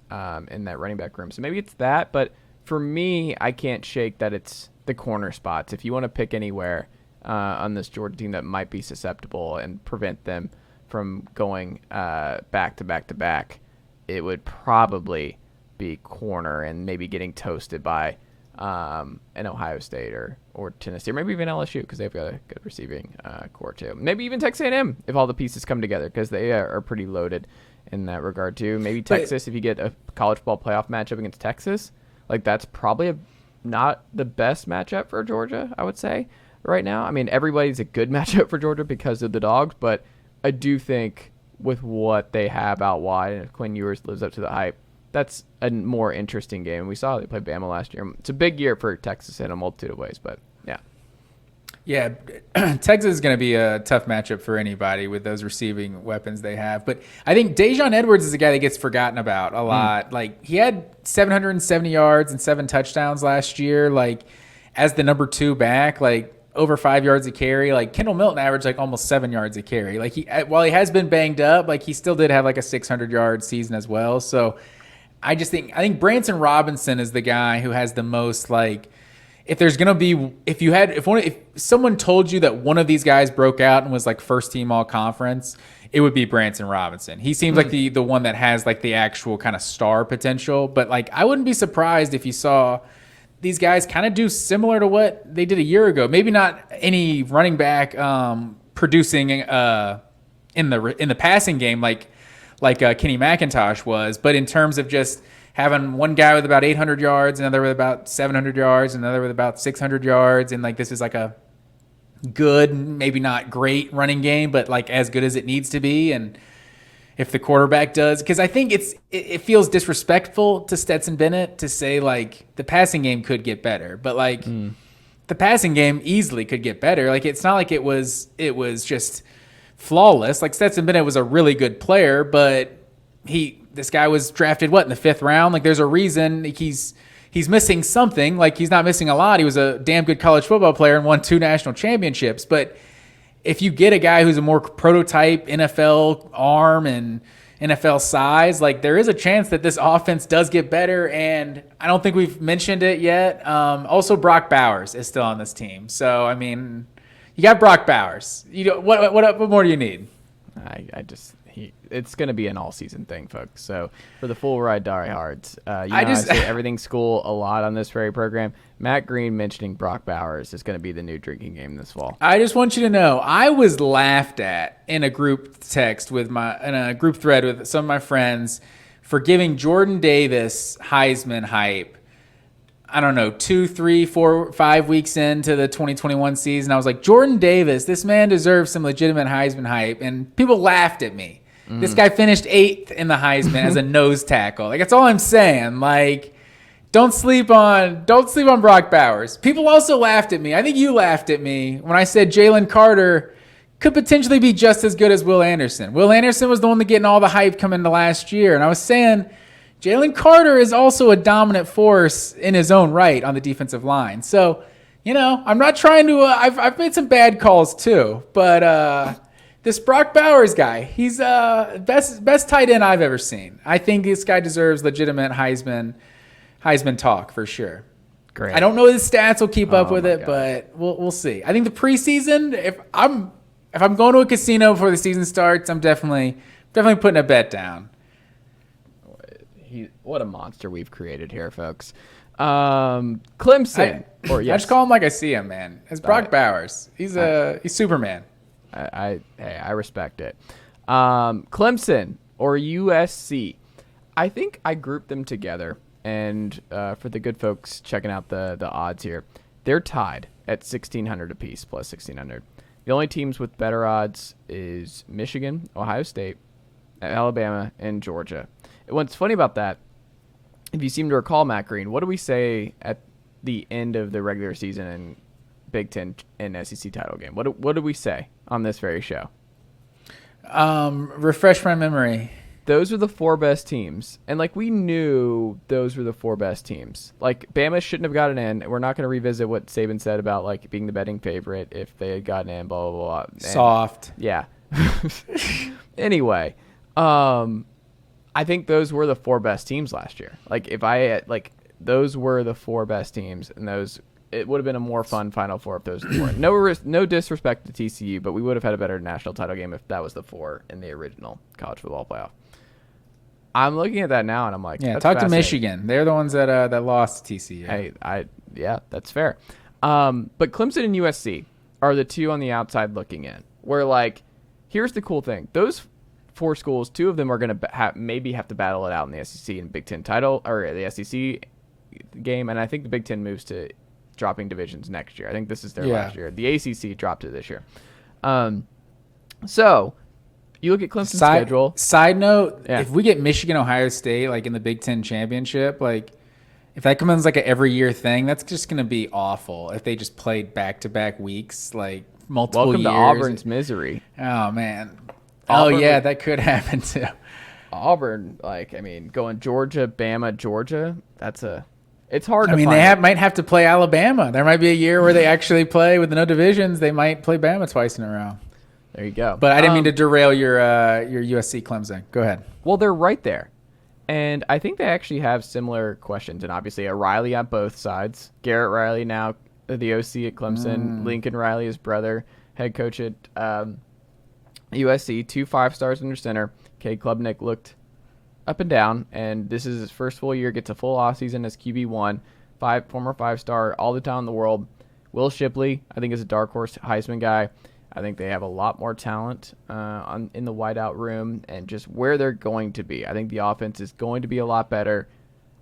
in that running back room. So maybe it's that, but for me, I can't shake that it's the corner spots. If you want to pick anywhere on this Georgia team that might be susceptible and prevent them from going back to back to back, it would probably be corner, and maybe getting toasted by an Ohio State or Tennessee, or maybe even LSU, because they've got a good receiving core too. Maybe even Texas A&M if all the pieces come together, because they are pretty loaded in that regard too. Maybe Texas, if you get a college football playoff matchup against Texas, like that's probably not the best matchup for Georgia, I would say, right now. I mean, everybody's a good matchup for Georgia because of the Dogs, but I do think with what they have out wide, and if Quinn Ewers lives up to the hype, that's a more interesting game. We saw they played Bama last year. It's a big year for Texas in a multitude of ways, but yeah. Yeah, Texas is going to be a tough matchup for anybody with those receiving weapons they have. But I think Dejon Edwards is a guy that gets forgotten about a lot. Like, he had 770 yards and 7 touchdowns last year, like, as the number 2 back, like, over 5 yards a carry. Like, Kendall Milton averaged, like, almost 7 yards a carry. Like, while he has been banged up, like, he still did have, like, a 600-yard season as well. So I think Branson Robinson is the guy who has the most, like, if there's going to be, if someone told you that one of these guys broke out and was like first team all conference, it would be Branson Robinson. He seems like the one that has like the actual kind of star potential, but like I wouldn't be surprised if you saw these guys kind of do similar to what they did a year ago. Maybe not any running back producing in the passing game like Kenny McIntosh was, but in terms of just having one guy with about 800 yards, another with about 700 yards, another with about 600 yards. And like, this is like a good, maybe not great running game, but like as good as it needs to be. And if the quarterback does, because I think it feels disrespectful to Stetson Bennett to say like the passing game could get better, but like the passing game easily could get better. Like, it's not like it was just flawless. Like, Stetson Bennett was a really good player, but this guy was drafted, in the 5th round? Like, there's a reason he's missing something. Like, he's not missing a lot. He was a damn good college football player and won 2 national championships. But if you get a guy who's a more prototype NFL arm and NFL size, like, there is a chance that this offense does get better. And I don't think we've mentioned it yet. Also, Brock Bowers is still on this team. So, I mean, you got Brock Bowers. What more do you need? It's going to be an all-season thing, folks. So for the full ride diehards, I say everything's cool a lot on this very program. Matt Green mentioning Brock Bowers is going to be the new drinking game this fall. I just want you to know, I was laughed at in a group text in a group thread with some of my friends for giving Jordan Davis Heisman hype. I don't know, 2, 3, 4, 5 weeks into the 2021 season. I was like, Jordan Davis, this man deserves some legitimate Heisman hype. And people laughed at me. This guy finished 8th in the Heisman as a nose tackle. Like, that's all I'm saying. Like, don't sleep on Brock Bowers. People also laughed at me. I think you laughed at me when I said Jalen Carter could potentially be just as good as Will Anderson. Will Anderson was the one that getting all the hype coming into last year. And I was saying Jalen Carter is also a dominant force in his own right on the defensive line. So I'm not trying to. I've made some bad calls too, but this Brock Bowers guy, he's best tight end I've ever seen. I think this guy deserves legitimate Heisman talk for sure. Great. I don't know his stats will keep up with it, God. but we'll see. I think the preseason, if I'm going to a casino before the season starts, I'm definitely putting a bet down. What a monster we've created here, folks. Clemson. I just call him like I see him, man. It's Brock Bowers. He's Superman. I respect it. Clemson or USC. I think I grouped them together. And for the good folks checking out the odds here, they're tied at 1,600 apiece, plus 1,600. The only teams with better odds is Michigan, Ohio State, Alabama, and Georgia. What's funny about that, if you seem to recall, Matt Green, what do we say at the end of the regular season in Big Ten and SEC title game? What do we say on this very show? Refresh my memory. Those are the 4 best teams. And, we knew those were the 4 best teams. Bama shouldn't have gotten in. We're not going to revisit what Saban said about, being the betting favorite if they had gotten in, blah, blah, blah. And, soft. Yeah. Anyway, I think those were the 4 best teams last year. Those were the 4 best teams, and it would have been a more fun Final Four if those weren't. No disrespect to TCU, but we would have had a better national title game if that was the 4 in the original college football playoff. I'm looking at that now, and I'm like, yeah, talk to Michigan. They're the ones that lost to TCU. Hey, yeah, that's fair. But Clemson and USC are the 2 on the outside looking in. Where here's the cool thing: those 4 schools, 2 of them are going to maybe have to battle it out in the SEC and Big Ten title or the SEC game, and I think the Big Ten moves to dropping divisions next year. I think this is their last year. The ACC dropped it this year. So you look at Clemson's schedule. Side note, if we get Michigan, Ohio State, in the Big Ten championship, if that becomes an every year thing, that's just going to be awful. If they just played back-to-back weeks, multiple Welcome years. to Auburn's misery. Oh, man. Auburn that could happen too. Auburn, going Georgia, Bama, Georgia, it's hard to find. They might have to play Alabama. There might be a year where they actually play with no divisions. They might play Bama twice in a row. There you go. But I didn't mean to derail your USC Clemson. Go ahead. Well, they're right there. And I think they actually have similar questions. And obviously, a Riley on both sides. Garrett Riley now the OC at Clemson. Lincoln Riley, his brother, head coach at USC. 2 5-stars under center. Cade Klubnik looked up and down. And this is his first full year. Gets a full offseason as QB1. Former 5-star, all the talent in the world. Will Shipley, I think, is a dark horse Heisman guy. I think they have a lot more talent in the wideout room and just where they're going to be. I think the offense is going to be a lot better.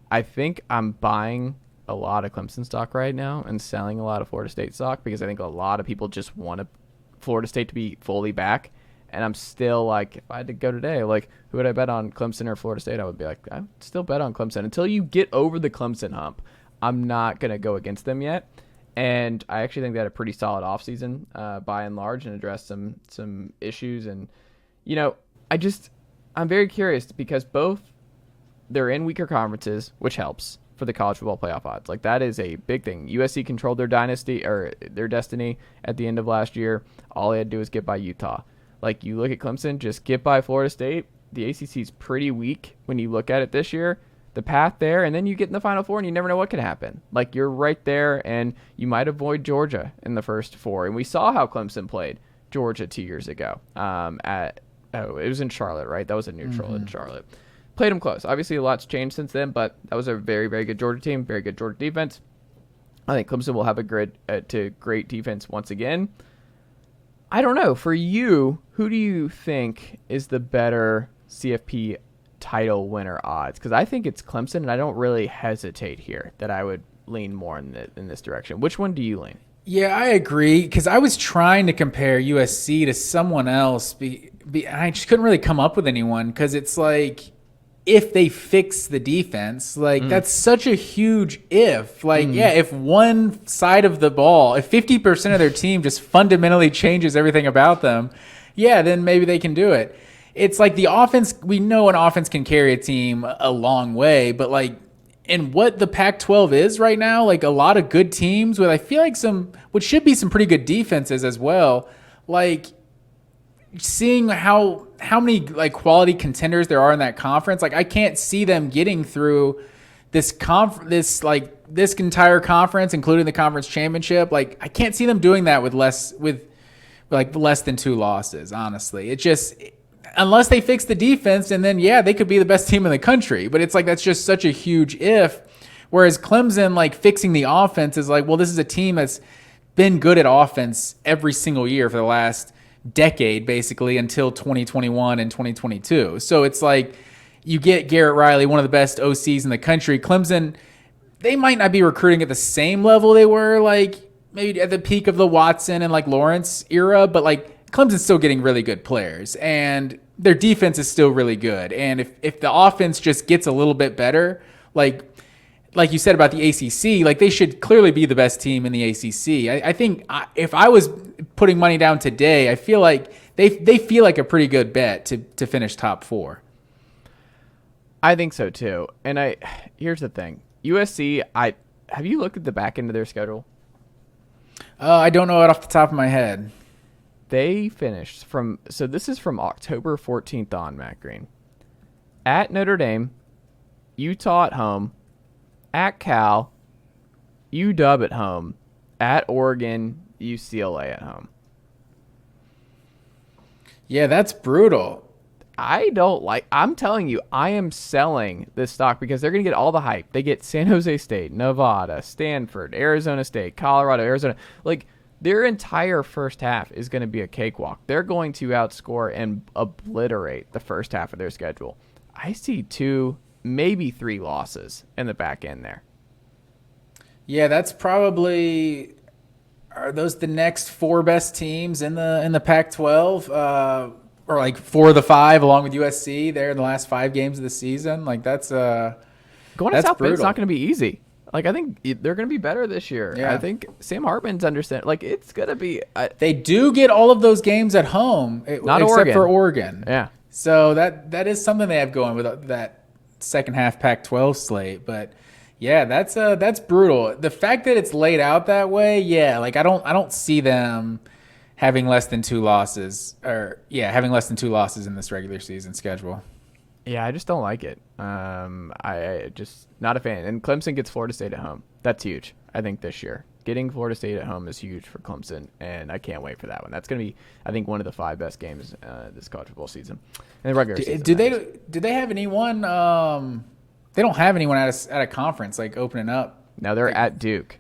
I think I'm buying a lot of Clemson stock right now and selling a lot of Florida State stock because I think a lot of people just want Florida State to be fully back. And I'm still if I had to go today, who would I bet on, Clemson or Florida State? I would be I'd still bet on Clemson. Until you get over the Clemson hump, I'm not going to go against them yet. And I actually think they had a pretty solid offseason by and large and addressed some issues. And, I'm very curious because both they're in weaker conferences, which helps for the college football playoff odds. That is a big thing. USC controlled their their destiny at the end of last year. All they had to do was get by Utah. You look at Clemson, just get by Florida State. The ACC is pretty weak when you look at it this year. The path there, and then you get in the Final Four, and you never know what can happen. You're right there, and you might avoid Georgia in the first 4. And we saw how Clemson played Georgia 2 years ago. It was in Charlotte, right? That was a neutral in Charlotte. Played them close. Obviously, a lot's changed since then, but that was a very, very good Georgia team, very good Georgia defense. I think Clemson will have a great defense once again. I don't know. For you, who do you think is the better CFP title winner odds? Because I think it's Clemson, and I don't really hesitate here that I would lean more in this direction. Which one do you lean? Yeah, I agree, because I was trying to compare USC to someone else, and I just couldn't really come up with anyone, because it's if they fix the defense, that's such a huge if. If one side of the ball, if 50% of their team just fundamentally changes everything about them, then maybe they can do it. It's the offense, we know an offense can carry a team a long way, but what the Pac-12 is right now, like a lot of good teams with I feel like what should be some pretty good defenses as well. Like seeing how many like quality contenders there are in that conference, like I can't see them getting through this entire conference, including the conference championship. Like I can't see them doing that with less than 2 losses. Honestly, it just unless they fix the defense, and then they could be the best team in the country. But it's like that's just such a huge if. Whereas Clemson, like fixing the offense is like, well, this is a team that's been good at offense every single year for the last decade, basically until 2021 and 2022. So it's like you get Garrett Riley, one of the best OCs in the country. Clemson, they might not be recruiting at the same level they were like maybe at the peak of the Watson and like Lawrence era, but like Clemson's still getting really good players and their defense is still really good. And if the offense just gets a little bit better, like you said about the ACC, like they should clearly be the best team in the ACC. I think if I was putting money down today, I feel like they feel like a pretty good bet to finish top 4. I think so too. And here's the thing. USC, have you looked at the back end of their schedule? I don't know it off the top of my head. They finished so this is from October 14th on, Matt Green. At Notre Dame, Utah at home, at Cal, UW at home, at Oregon, UCLA at home. Yeah, that's brutal. I'm telling you, I am selling this stock because they're going to get all the hype. They get San Jose State, Nevada, Stanford, Arizona State, Colorado, Arizona. Like, their entire first half is going to be a cakewalk. They're going to outscore and obliterate the first half of their schedule. I see 2, maybe 3 losses in the back end there. Yeah, that's probably are those the next 4 best teams in the Pac-12, or like 4 of the 5 along with USC there in the last 5 games of the season. Like that's going to South Bend's not going to be easy. Like I think they're going to be better this year. Yeah. I think Sam Hartman's understand. Like it's going to be. They do get all of those games at home, except for Oregon. Yeah. So that is something they have going with that second half Pac-12 slate. But yeah, that's brutal. The fact that it's laid out that way, like I don't see them having less than 2 losses having less than 2 losses in this regular season schedule. Yeah, I just don't like it. I just not a fan. And Clemson gets Florida State at home. That's huge. I think this year getting Florida State at home is huge for Clemson, and I can't wait for that one. That's going to be, I think, one of the 5 best games this college football season. And the regular season. Do they have anyone? They don't have anyone at a conference like opening up. Now they're at Duke.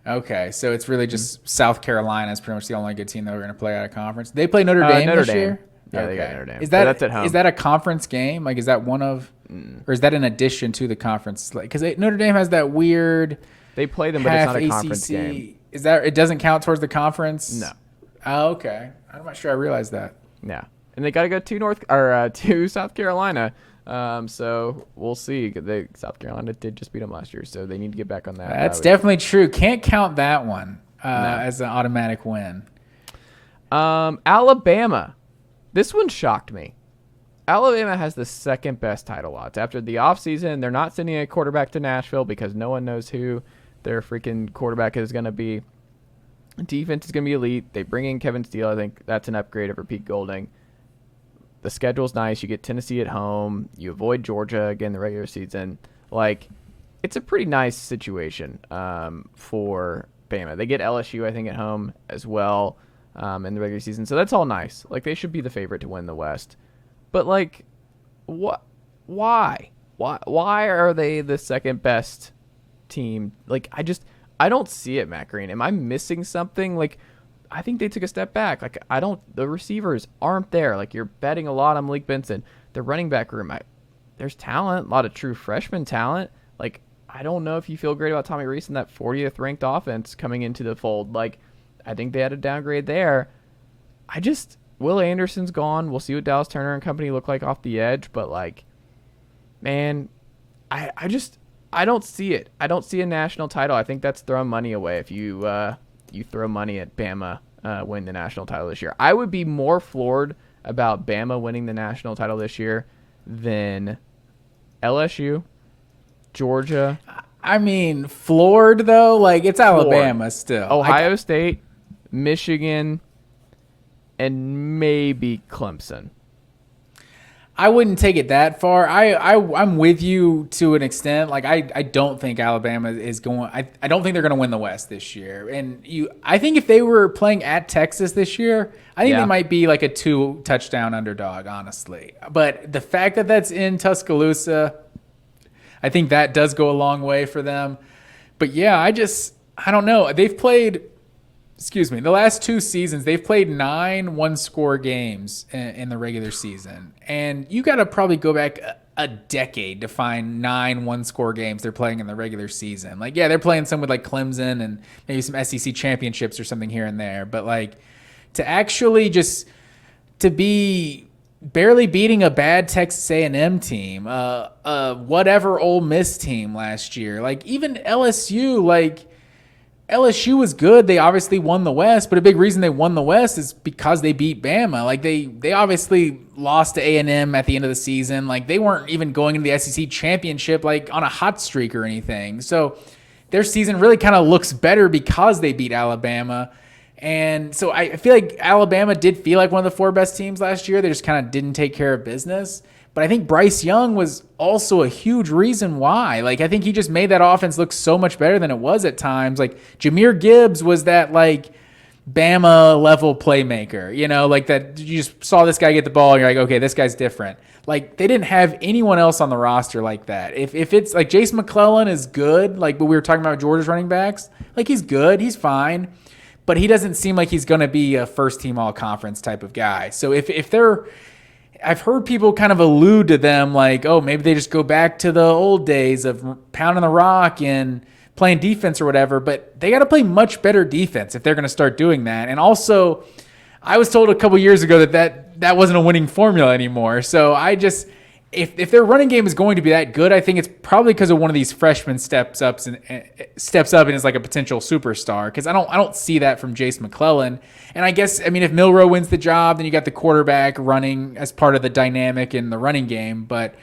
Okay, so it's really just South Carolina is pretty much the only good team that we're going to play out of conference. They play Notre Dame this year? Yeah, they got Notre Dame. That's at home. Is that a conference game? Like, is that one of, or is that in addition to the conference? Like, because Notre Dame has that weird. They play them, but it's not a conference game. Is that it? Doesn't count towards the conference? No. Oh, okay. I'm not sure I realized that. Yeah, and they got to go to South Carolina. So we'll see. South Carolina did just beat them last year, so they need to get back on that. That's definitely true. Can't count that one as an automatic win. Alabama. This one shocked me. Alabama has the second best title odds. After the offseason, they're not sending a quarterback to Nashville because no one knows who their freaking quarterback is going to be. Defense is going to be elite. They bring in Kevin Steele. I think that's an upgrade over Pete Golding. The schedule's nice. You get Tennessee at home. You avoid Georgia again the regular season. Like, it's a pretty nice situation for Bama. They get LSU, I think, at home as well in the regular season. So that's all nice. Like, they should be the favorite to win the West. But, like, what? Why? Why are they the second best team? Like, I don't see it, Matt Green. Am I missing something? Like, I think they took a step back. Like, the receivers aren't there. Like, you're betting a lot on Malik Benson. The running back room, there's talent, a lot of true freshman talent. Like, I don't know if you feel great about Tommy Rees and that 40th ranked offense coming into the fold. Like, I think they had a downgrade there. Will Anderson's gone. We'll see what Dallas Turner and company look like off the edge. But, like, man, I don't see it. I don't see a national title. I think that's throwing money away if you throw money at Bama winning the national title this year. I would be more floored about Bama winning the national title this year than LSU, Georgia. I mean, floored though. Like it's Alabama still. Ohio State, Michigan, and maybe Clemson. I wouldn't take it that far. I'm with you to an extent. Like I don't think Alabama is going. I don't think they're going to win the West this year. And I think if they were playing at Texas this year, I think they might be like a 2-touchdown underdog, honestly. But the fact that that's in Tuscaloosa, I think that does go a long way for them. But yeah, I don't know. They've played. The last 2 seasons, they've played 9 one-score games in the regular season. And you got to probably go back a decade to find 9 one-score games they're playing in the regular season. Like, yeah, they're playing some with, like, Clemson and maybe some SEC championships or something here and there. But, like, to actually just to be barely beating a bad Texas A&M team, whatever Ole Miss team last year, like, even LSU, like, LSU was good. They obviously won the West, but a big reason they won the West is because they beat Bama. Like they obviously lost to A&M at the end of the season. Like they weren't even going into the SEC championship like on a hot streak or anything. So their season really kind of looks better because they beat Alabama. And so I feel like Alabama did feel like one of the 4 best teams last year. They just kind of didn't take care of business. But I think Bryce Young was also a huge reason why. Like, I think he just made that offense look so much better than it was at times. Like, Jahmyr Gibbs was that, like, Bama-level playmaker. You know, like that you just saw this guy get the ball and you're like, okay, this guy's different. Like, they didn't have anyone else on the roster like that. If it's, like, Jason McClellan is good, like what we were talking about with Georgia's running backs. Like, he's good. He's fine. But he doesn't seem like he's going to be a first-team all-conference type of guy. So if they're... I've heard people kind of allude to them like, oh, maybe they just go back to the old days of pounding the rock and playing defense or whatever, but they got to play much better defense if they're going to start doing that. And also, I was told a couple years ago that wasn't a winning formula anymore. So I just, if their running game is going to be that good, I think it's probably because of one of these freshmen steps up and is like a potential superstar. Because I don't see that from Jace McClellan. And I guess if Milroe wins the job, then you got the quarterback running as part of the dynamic in the running game. But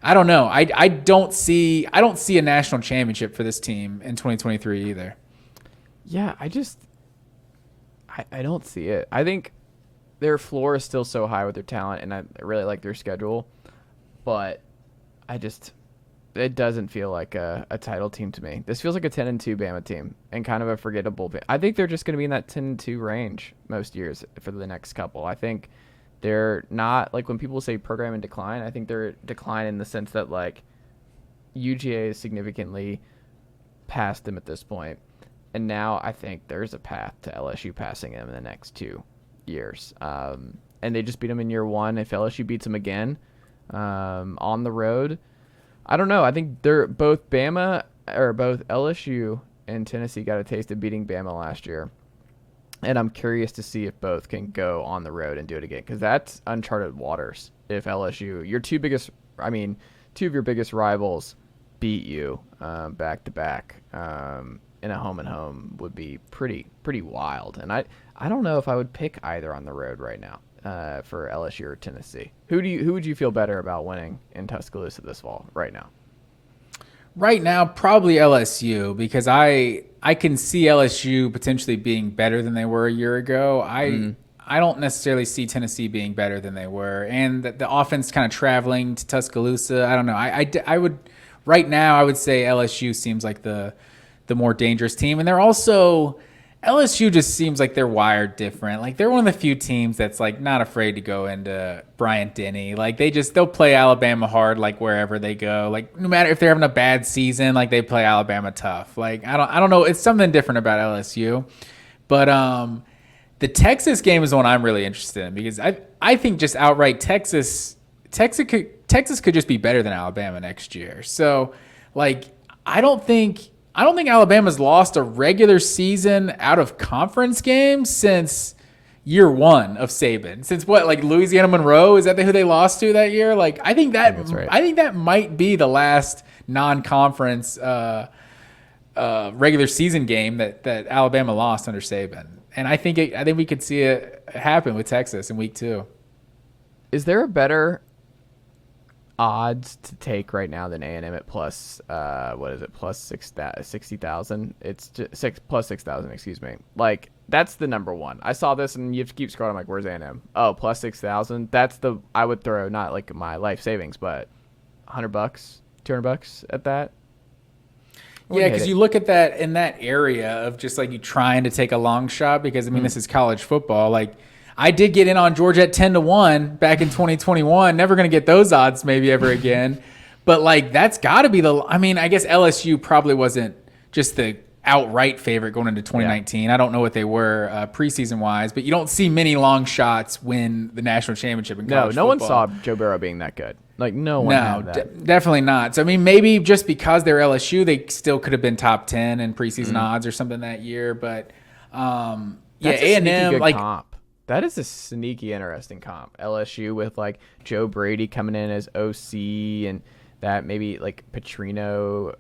I don't know. I don't see a national championship for this team in 2023 either. Yeah, I don't see it. I think their floor is still so high with their talent, and I really like their schedule. But it doesn't feel like a title team to me. This feels like a 10-2 Bama team and kind of a forgettable. I think they're just going to be in that 10-2 range most years for the next couple. I think they're not, like when people say program in decline, I think they're decline in the sense that like UGA is significantly past them at this point. And now I think there's a path to LSU passing them in the next 2 years. And they just beat them in year 1. If LSU beats them again, on the road, I don't know. I think they're both LSU and Tennessee got a taste of beating Bama last year, and I'm curious to see if both can go on the road and do it again, because that's uncharted waters. If LSU, two of your biggest rivals, beat you back to back in a home and home would be pretty wild. And I don't know if I would pick either on the road right now. For LSU or Tennessee, who would you feel better about winning in Tuscaloosa this fall right now? Right now, probably LSU, because I can see LSU potentially being better than they were a year ago. I don't necessarily see Tennessee being better than they were, and the offense kind of traveling to Tuscaloosa. I don't know. I would right now. I would say LSU seems like the more dangerous team, and they're also. LSU just seems like they're wired different. Like they're one of the few teams that's like not afraid to go into Bryant-Denny. Like they'll play Alabama hard like wherever they go. Like no matter if they're having a bad season, like they play Alabama tough. Like I don't know. It's something different about LSU. But the Texas game is the one I'm really interested in, because I think just outright Texas could just be better than Alabama next year. So like I don't think Alabama's lost a regular season out of conference game since year 1 of Saban. Since what, like Louisiana Monroe? Is that who they lost to that year? Like I think that's right. I think that might be the last non-conference regular season game that Alabama lost under Saban. And I think we could see it happen with Texas in week 2. Is there a better odds to take right now than A&M at plus what is it, plus 60,000. It's just plus 6,000, excuse me. Like, that's the number one. I saw this and you have to keep scrolling. I'm like, where's A&M? Oh, plus 6,000. That's the, I would throw not like my life savings, but $100, $200 at that. Yeah, because you look at that in that area of just like you trying to take a long shot, because I mean, this is college football. Like, I did get in on Georgia at 10-1 back in 2021. Never going to get those odds maybe ever again. But like, that's got to be the, I mean, I guess LSU probably wasn't just the outright favorite going into 2019. Yeah. I don't know what they were preseason wise, but you don't see many long shots win the national championship in college football. One saw Joe Burrow being that good. Like, no one had that. Definitely not. So I mean, maybe just because they're LSU, they still could have been top 10 in preseason odds or something that year. But yeah, A&M like comp. That is a sneaky, interesting comp. LSU with like Joe Brady coming in as OC, and that maybe like Petrino.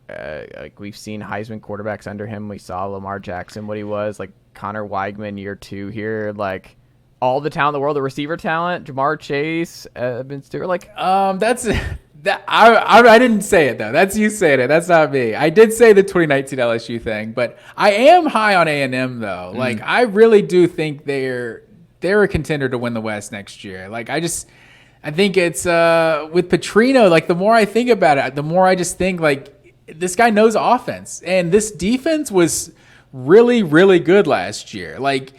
Like, we've seen Heisman quarterbacks under him. We saw Lamar Jackson, what he was like. Connor Weigman year 2 here. Like, all the talent in the world, the receiver talent, Jamar Chase, Ben Stewart. Like, that's that. I didn't say it though. That's you saying it. That's not me. I did say the 2019 LSU thing, but I am high on A&M though. Like, I really do think they're a contender to win the West next year. Like, I think it's with Petrino. Like, the more I think about it, the more I just think like this guy knows offense, and this defense was really, really good last year. Like,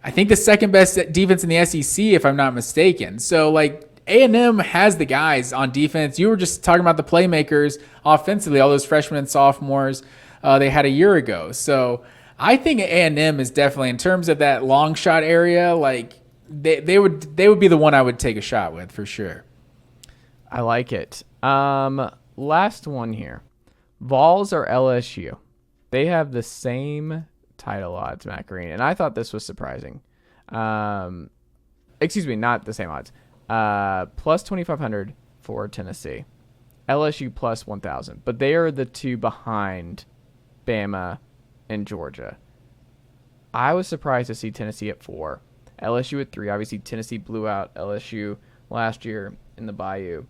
I think the second best defense in the SEC, if I'm not mistaken. So, like, A&M has the guys on defense. You were just talking about the playmakers offensively, all those freshmen and sophomores they had a year ago. So, I think A&M is definitely, in terms of that long shot area, like, they would be the one I would take a shot with for sure. I like it. Last one here. Vols or LSU? They have the same title odds, Matt Green, and I thought this was surprising. Excuse me, not the same odds. Plus 2,500 for Tennessee. LSU plus 1,000, but they are the two behind Bama and Georgia. I was surprised to see Tennessee at 4, LSU at 3. Obviously, Tennessee blew out LSU last year in the Bayou.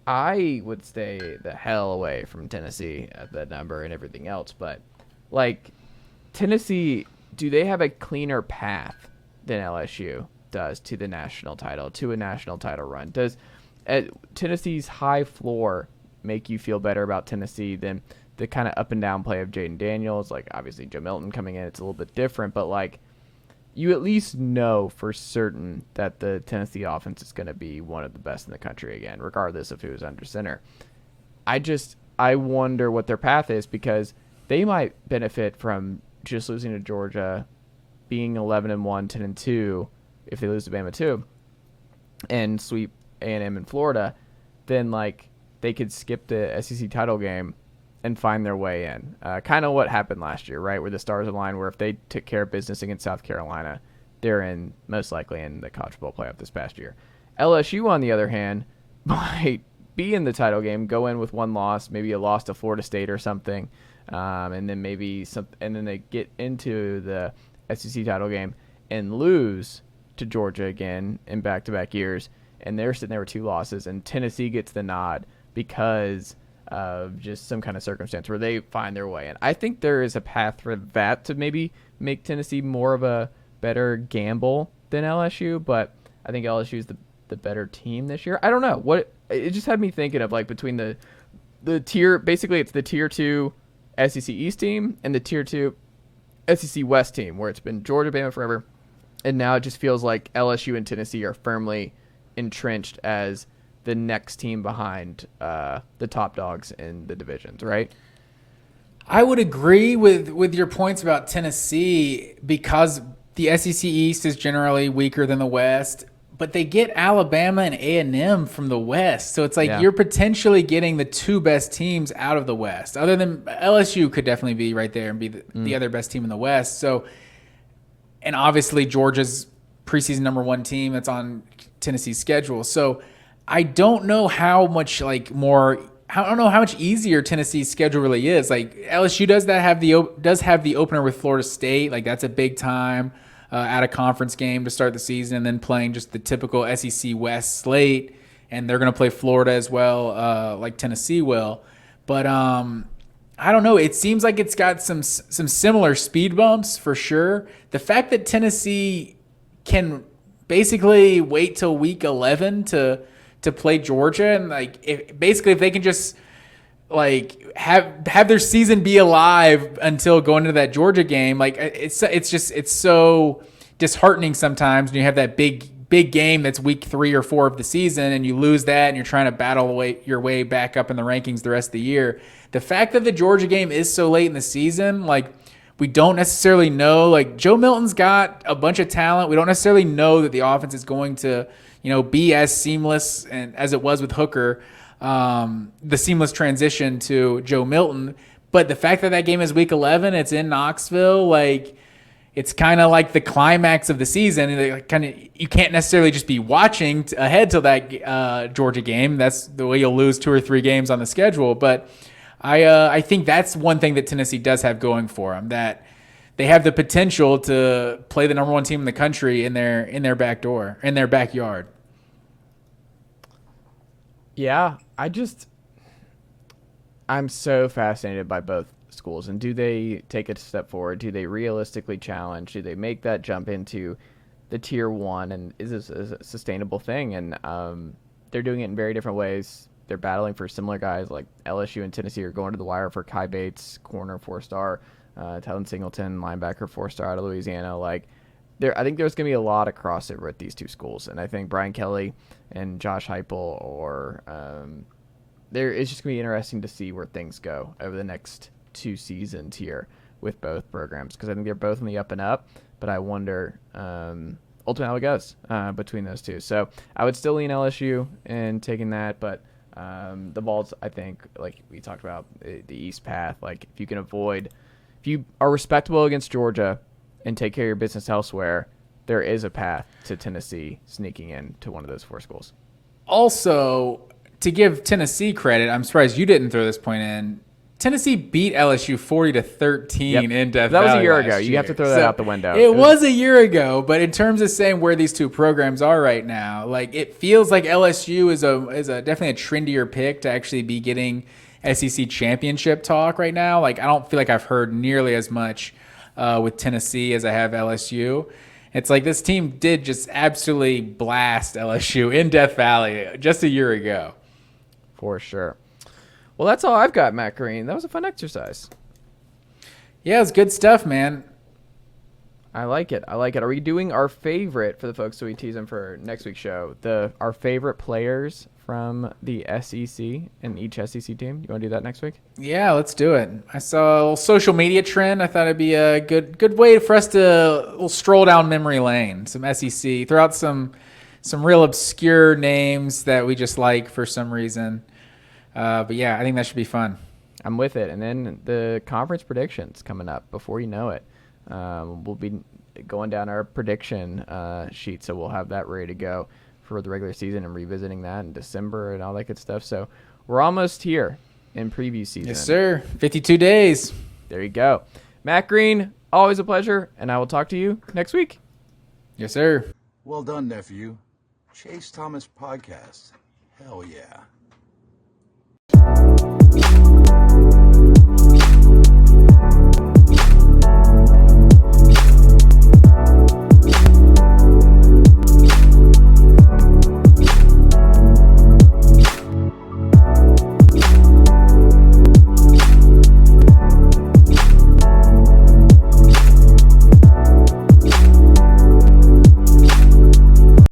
I would stay the hell away from Tennessee at that number and everything else, but like, Tennessee, do they have a cleaner path than LSU does to the national title, to a national title run? Does Tennessee's high floor make you feel better about Tennessee than the kind of up and down play of Jayden Daniels? Like, obviously Joe Milton coming in, it's a little bit different, but like, you at least know for certain that the Tennessee offense is going to be one of the best in the country again, regardless of who's under center. I wonder what their path is, because they might benefit from just losing to Georgia, being 11-1, 10-2, if they lose to Bama too, and sweep A&M in Florida. Then like, they could skip the SEC title game and find their way in. Kind of what happened last year, right? Where the stars align, where if they took care of business against South Carolina, they're most likely in the college football playoff this past year. LSU, on the other hand, might be in the title game, go in with one loss, maybe a loss to Florida State or something, and then and then they get into the SEC title game and lose to Georgia again in back-to-back years, and they're sitting there with 2 losses, and Tennessee gets the nod because of just some kind of circumstance where they find their way in. I think there is a path for that to maybe make Tennessee more of a better gamble than LSU, but I think LSU is the better team this year. I don't know. It just had me thinking of, like, between the tier, basically it's the tier 2 SEC East team and the tier 2 SEC West team, where it's been Georgia, Bama forever, and now it just feels like LSU and Tennessee are firmly entrenched as the next team behind the top dogs in the divisions, right? I would agree with your points about Tennessee, because the SEC East is generally weaker than the West, but they get Alabama and A&M from the West. So it's like, you're potentially getting the 2 best teams out of the West. Other than LSU could definitely be right there and be the other best team in the West. So, and obviously Georgia's preseason number 1 team that's on Tennessee's schedule. So I don't know how much I don't know how much easier Tennessee's schedule really is. Like, LSU does have the opener with Florida State. Like, that's a big time out of conference game to start the season, and then playing just the typical SEC West slate and they're going to play Florida as well, like Tennessee will. But I don't know. It seems like it's got some similar speed bumps for sure. The fact that Tennessee can basically wait till week 11 to play Georgia, and if they can just like have their season be alive until going into that Georgia game, like it's so disheartening sometimes when you have that big game that's week 3 or 4 of the season and you lose that and you're trying to battle your way back up in the rankings the rest of the year. The fact that the Georgia game is so late in the season, like we don't necessarily know, like Joe Milton's got a bunch of talent. We don't necessarily know that the offense is going to, be as seamless and as it was with Hooker, the seamless transition to Joe Milton. But the fact that game is week 11, it's in Knoxville, like it's kind of like the climax of the season. And you can't necessarily just be watching ahead till that Georgia game. That's the way you'll lose 2 or 3 games on the schedule. But I think that's one thing that Tennessee does have going for them, that they have the potential to play the number 1 team in the country in their backyard. Yeah, I'm so fascinated by both schools. And do they take a step forward? Do they realistically challenge? Do they make that jump into the tier 1? And is this a sustainable thing? And they're doing it in very different ways. They're battling for similar guys, like LSU and Tennessee are going to the wire for Kai Bates, corner 4-star, Tylen Singleton, linebacker 4-star out of Louisiana. I think there's going to be a lot of crossover with these two schools. And I think Brian Kelly and Josh Heupel it's just going to be interesting to see where things go over the next 2 seasons here with both programs, because I think they're both on the up and up, but I wonder ultimately how it goes between those two. So I would still lean LSU in taking that, but the Vols, I think, like we talked about, the East path, like if you are respectable against Georgia and take care of your business elsewhere, there is a path to Tennessee sneaking in to one of those 4 schools. Also, to give Tennessee credit, I'm surprised you didn't throw this point in. Tennessee beat LSU 40-13 in Death Valley. That was a year ago. You have to throw that out the window. It was a year ago, but in terms of saying where these two programs are right now, like it feels like LSU is a definitely a trendier pick to actually be getting SEC championship talk right now. Like I don't feel like I've heard nearly as much with Tennessee as I have LSU. It's like this team did just absolutely blast LSU in Death Valley just a year ago. For sure. Well, that's all I've got, Matt Green. That was a fun exercise. Yeah, it's good stuff, man. I like it. Are we doing our favorite for the folks, so we tease them for next week's show? Our favorite players from the SEC and each SEC team. You want to do that next week? Yeah, let's do it. I saw a little social media trend. I thought it'd be a good way for us to stroll down memory lane. Some SEC, throw out some real obscure names that we just like for some reason. But yeah, I think that should be fun. I'm with it. And then the conference predictions coming up before you know it. We'll be going down our prediction sheet, so we'll have that ready to go for the regular season and revisiting that in December and all that good stuff. So we're almost here in preview season. Yes, sir. 52 days. There you go. Matt Green, always a pleasure, and I will talk to you next week. Yes, sir. Well done, nephew. Chase Thomas Podcast. Hell yeah.